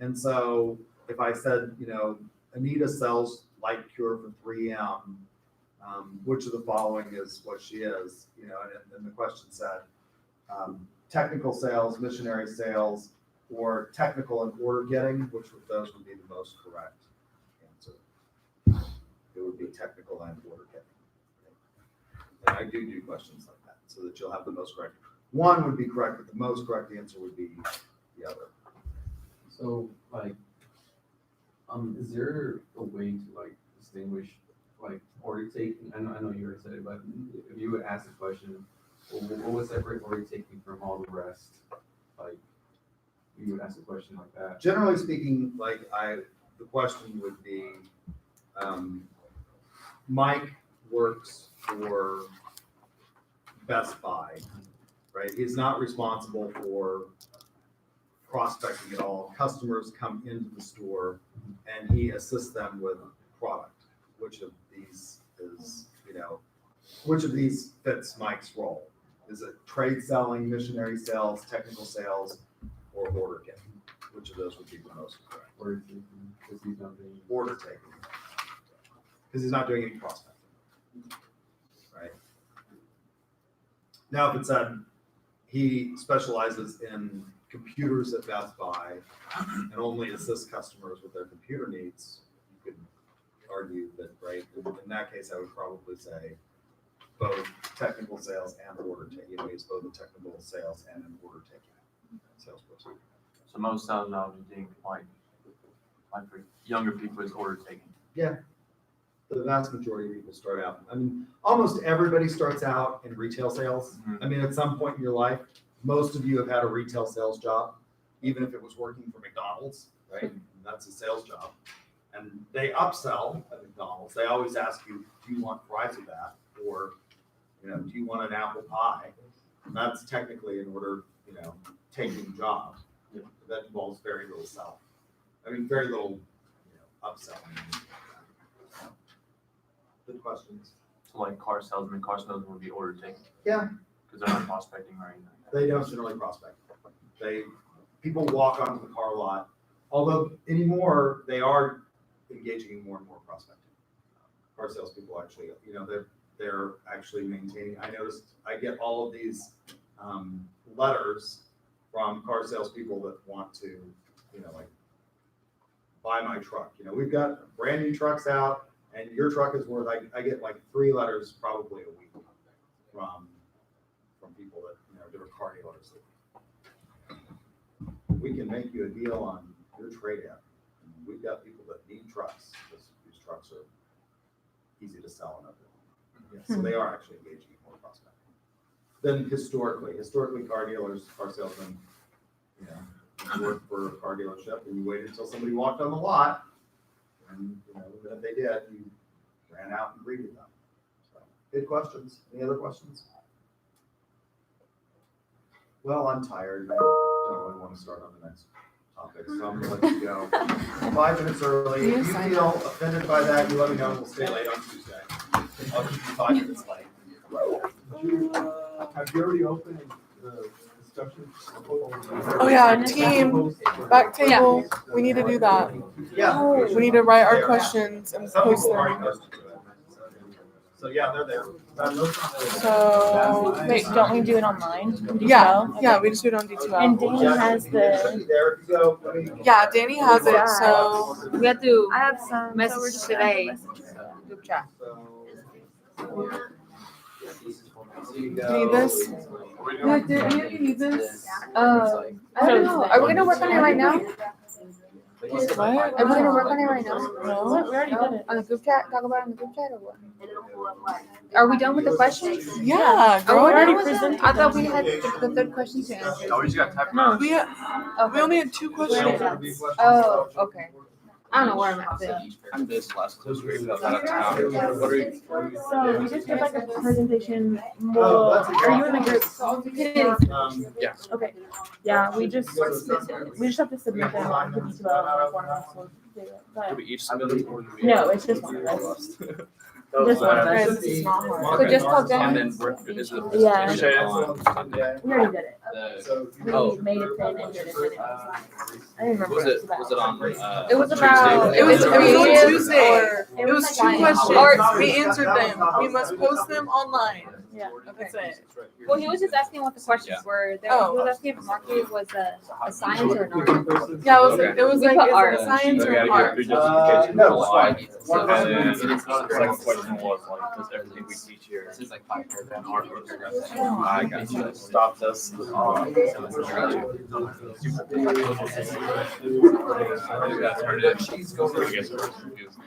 C: And so if I said, you know, Anita sells Light Cure for 3M, which of the following is what she is, you know, and the question said, technical sales, missionary sales, or technical and order getting, which of those would be the most correct answer? It would be technical and order getting. And I do questions like that so that you'll have the most correct. One would be correct, but the most correct answer would be the other.
E: So like, is there a way to like distinguish like order taking? I know you already said it, but if you would ask the question, what would separate order taking from all the rest? Like, you would ask a question like that.
C: Generally speaking, the question would be, Mike works for Best Buy, right? He's not responsible for prospecting at all. Customers come into the store and he assists them with product. Which of these is, you know, which of these fits Mike's role? Is it trade selling, missionary sales, technical sales, or order getting? Which of those would be the most correct?
E: Order taking, because he's not doing
C: Order taking. Because he's not doing any prospecting. Right? Now, if it said he specializes in computers at Best Buy and only assists customers with their computer needs, you could argue that, right? In that case, I would probably say both technical sales and order taking. You know, he's both a technical sales and an order taking salesperson.
G: So most sales jobs you think like for younger people is order taking.
C: Yeah. The vast majority of people start out. I mean, almost everybody starts out in retail sales. I mean, at some point in your life, most of you have had a retail sales job, even if it was working for McDonald's, right? That's a sales job. And they upsell at McDonald's. They always ask you, do you want fries with that? Or, you know, do you want an apple pie? And that's technically an order, you know, taking job. That involves very little selling. I mean, very little, you know, upselling. Good questions.
G: So like car salesman would be order taking.
C: Yeah.
G: Because they're not prospecting or anything.
C: They don't generally prospect. People walk onto the car lot, although anymore they are engaging in more and more prospecting. Car salespeople actually, you know, they're actually maintaining, I noticed, I get all of these, letters from car salespeople that want to, like, buy my truck. We've got brand new trucks out and your truck is worth, I get like 3 letters probably a week from people that, they're car dealers. We can make you a deal on your trade-in. We've got people that need trucks, because these trucks are easy to sell and everything. So they are actually engaging in more prospecting than historically. Historically, car dealers, car salesmen, you worked for a car dealership and you waited until somebody walked on the lot. And, the minute they did, you ran out and greeted them. So, good questions. Any other questions? Well, I'm tired. I don't really want to start on the next topic, so I'm gonna let you go. 5 minutes early. If you feel offended by that, you let me know and we'll stay late on Tuesday. I'll keep you 5 minutes late.
F: Have you already opened the discussion?
A: Oh yeah, team, back table, we need to do that.
C: Yeah.
A: We need to write our questions and
C: Some
A: post
C: people already
A: them.
C: posted to it. So yeah, they're there.
A: So,
B: Wait, don't we do it online?
A: yeah, we just do it on D2L.
B: And Danny has the,
C: There, if you go, I mean.
A: Yeah, Danny has it, so
I: We have to
D: I have some.
I: message today. Group chat.
A: need this.
B: Yeah, do any of you need this?
I: I don't know. Are we gonna work on it right now?
A: What?
I: Are we gonna work on it right now?
A: No.
B: We already did it.
I: On the group chat? Talk about it on the group chat or what? Are we done with the questions?
A: Yeah,
I: Are we
A: girl.
I: done
B: already
I: with them?
B: presented
I: I thought
B: them.
I: we had the third question to answer.
G: Oh, we just got typed
B: No.
G: out.
A: We only had 2 questions.
I: Oh, okay. I don't know where I'm at then.
F: I'm this last week. I was out of town. What are you?
B: So we just did like a presentation.
C: Oh,
B: More,
C: that's
B: are you in the group?
C: Yeah.
B: Okay. Yeah, we just have to submit them on the D2L. One of us will do it.
F: Do
B: But
F: we each submit it or do we?
B: no, it's just one of us. Just one of us. It's not hard.
I: So just call
F: And
I: them.
F: then we're, is it?
B: Yeah.
F: is it on Monday?
B: We already did it.
F: Oh.
B: We made it thin and did it. I didn't remember.
F: Was
B: what
F: it, was it on,
I: It was about.
A: It was on
I: creative
A: Tuesday.
I: or-
A: It was 2
B: like
A: questions.
B: fine.
A: We answered them. We must post them online.
B: Yeah, that's it.
I: Well, he was just asking what the questions were. He
A: Oh.
I: was asking if market was a science or not.
A: Yeah, it was
I: We
A: like,
I: put
A: is
I: art.
A: it science
F: So we
A: or
F: gotta
A: art?
F: get through justification
C: No,
F: for
C: it's
F: why.
C: fine. One
F: And then
C: question.
F: the second question was like, does everything we teach here?
H: This is like 5 paragraphs.
F: Art was I got you. Stopped us.
H: She's going.
F: I guess we're confused.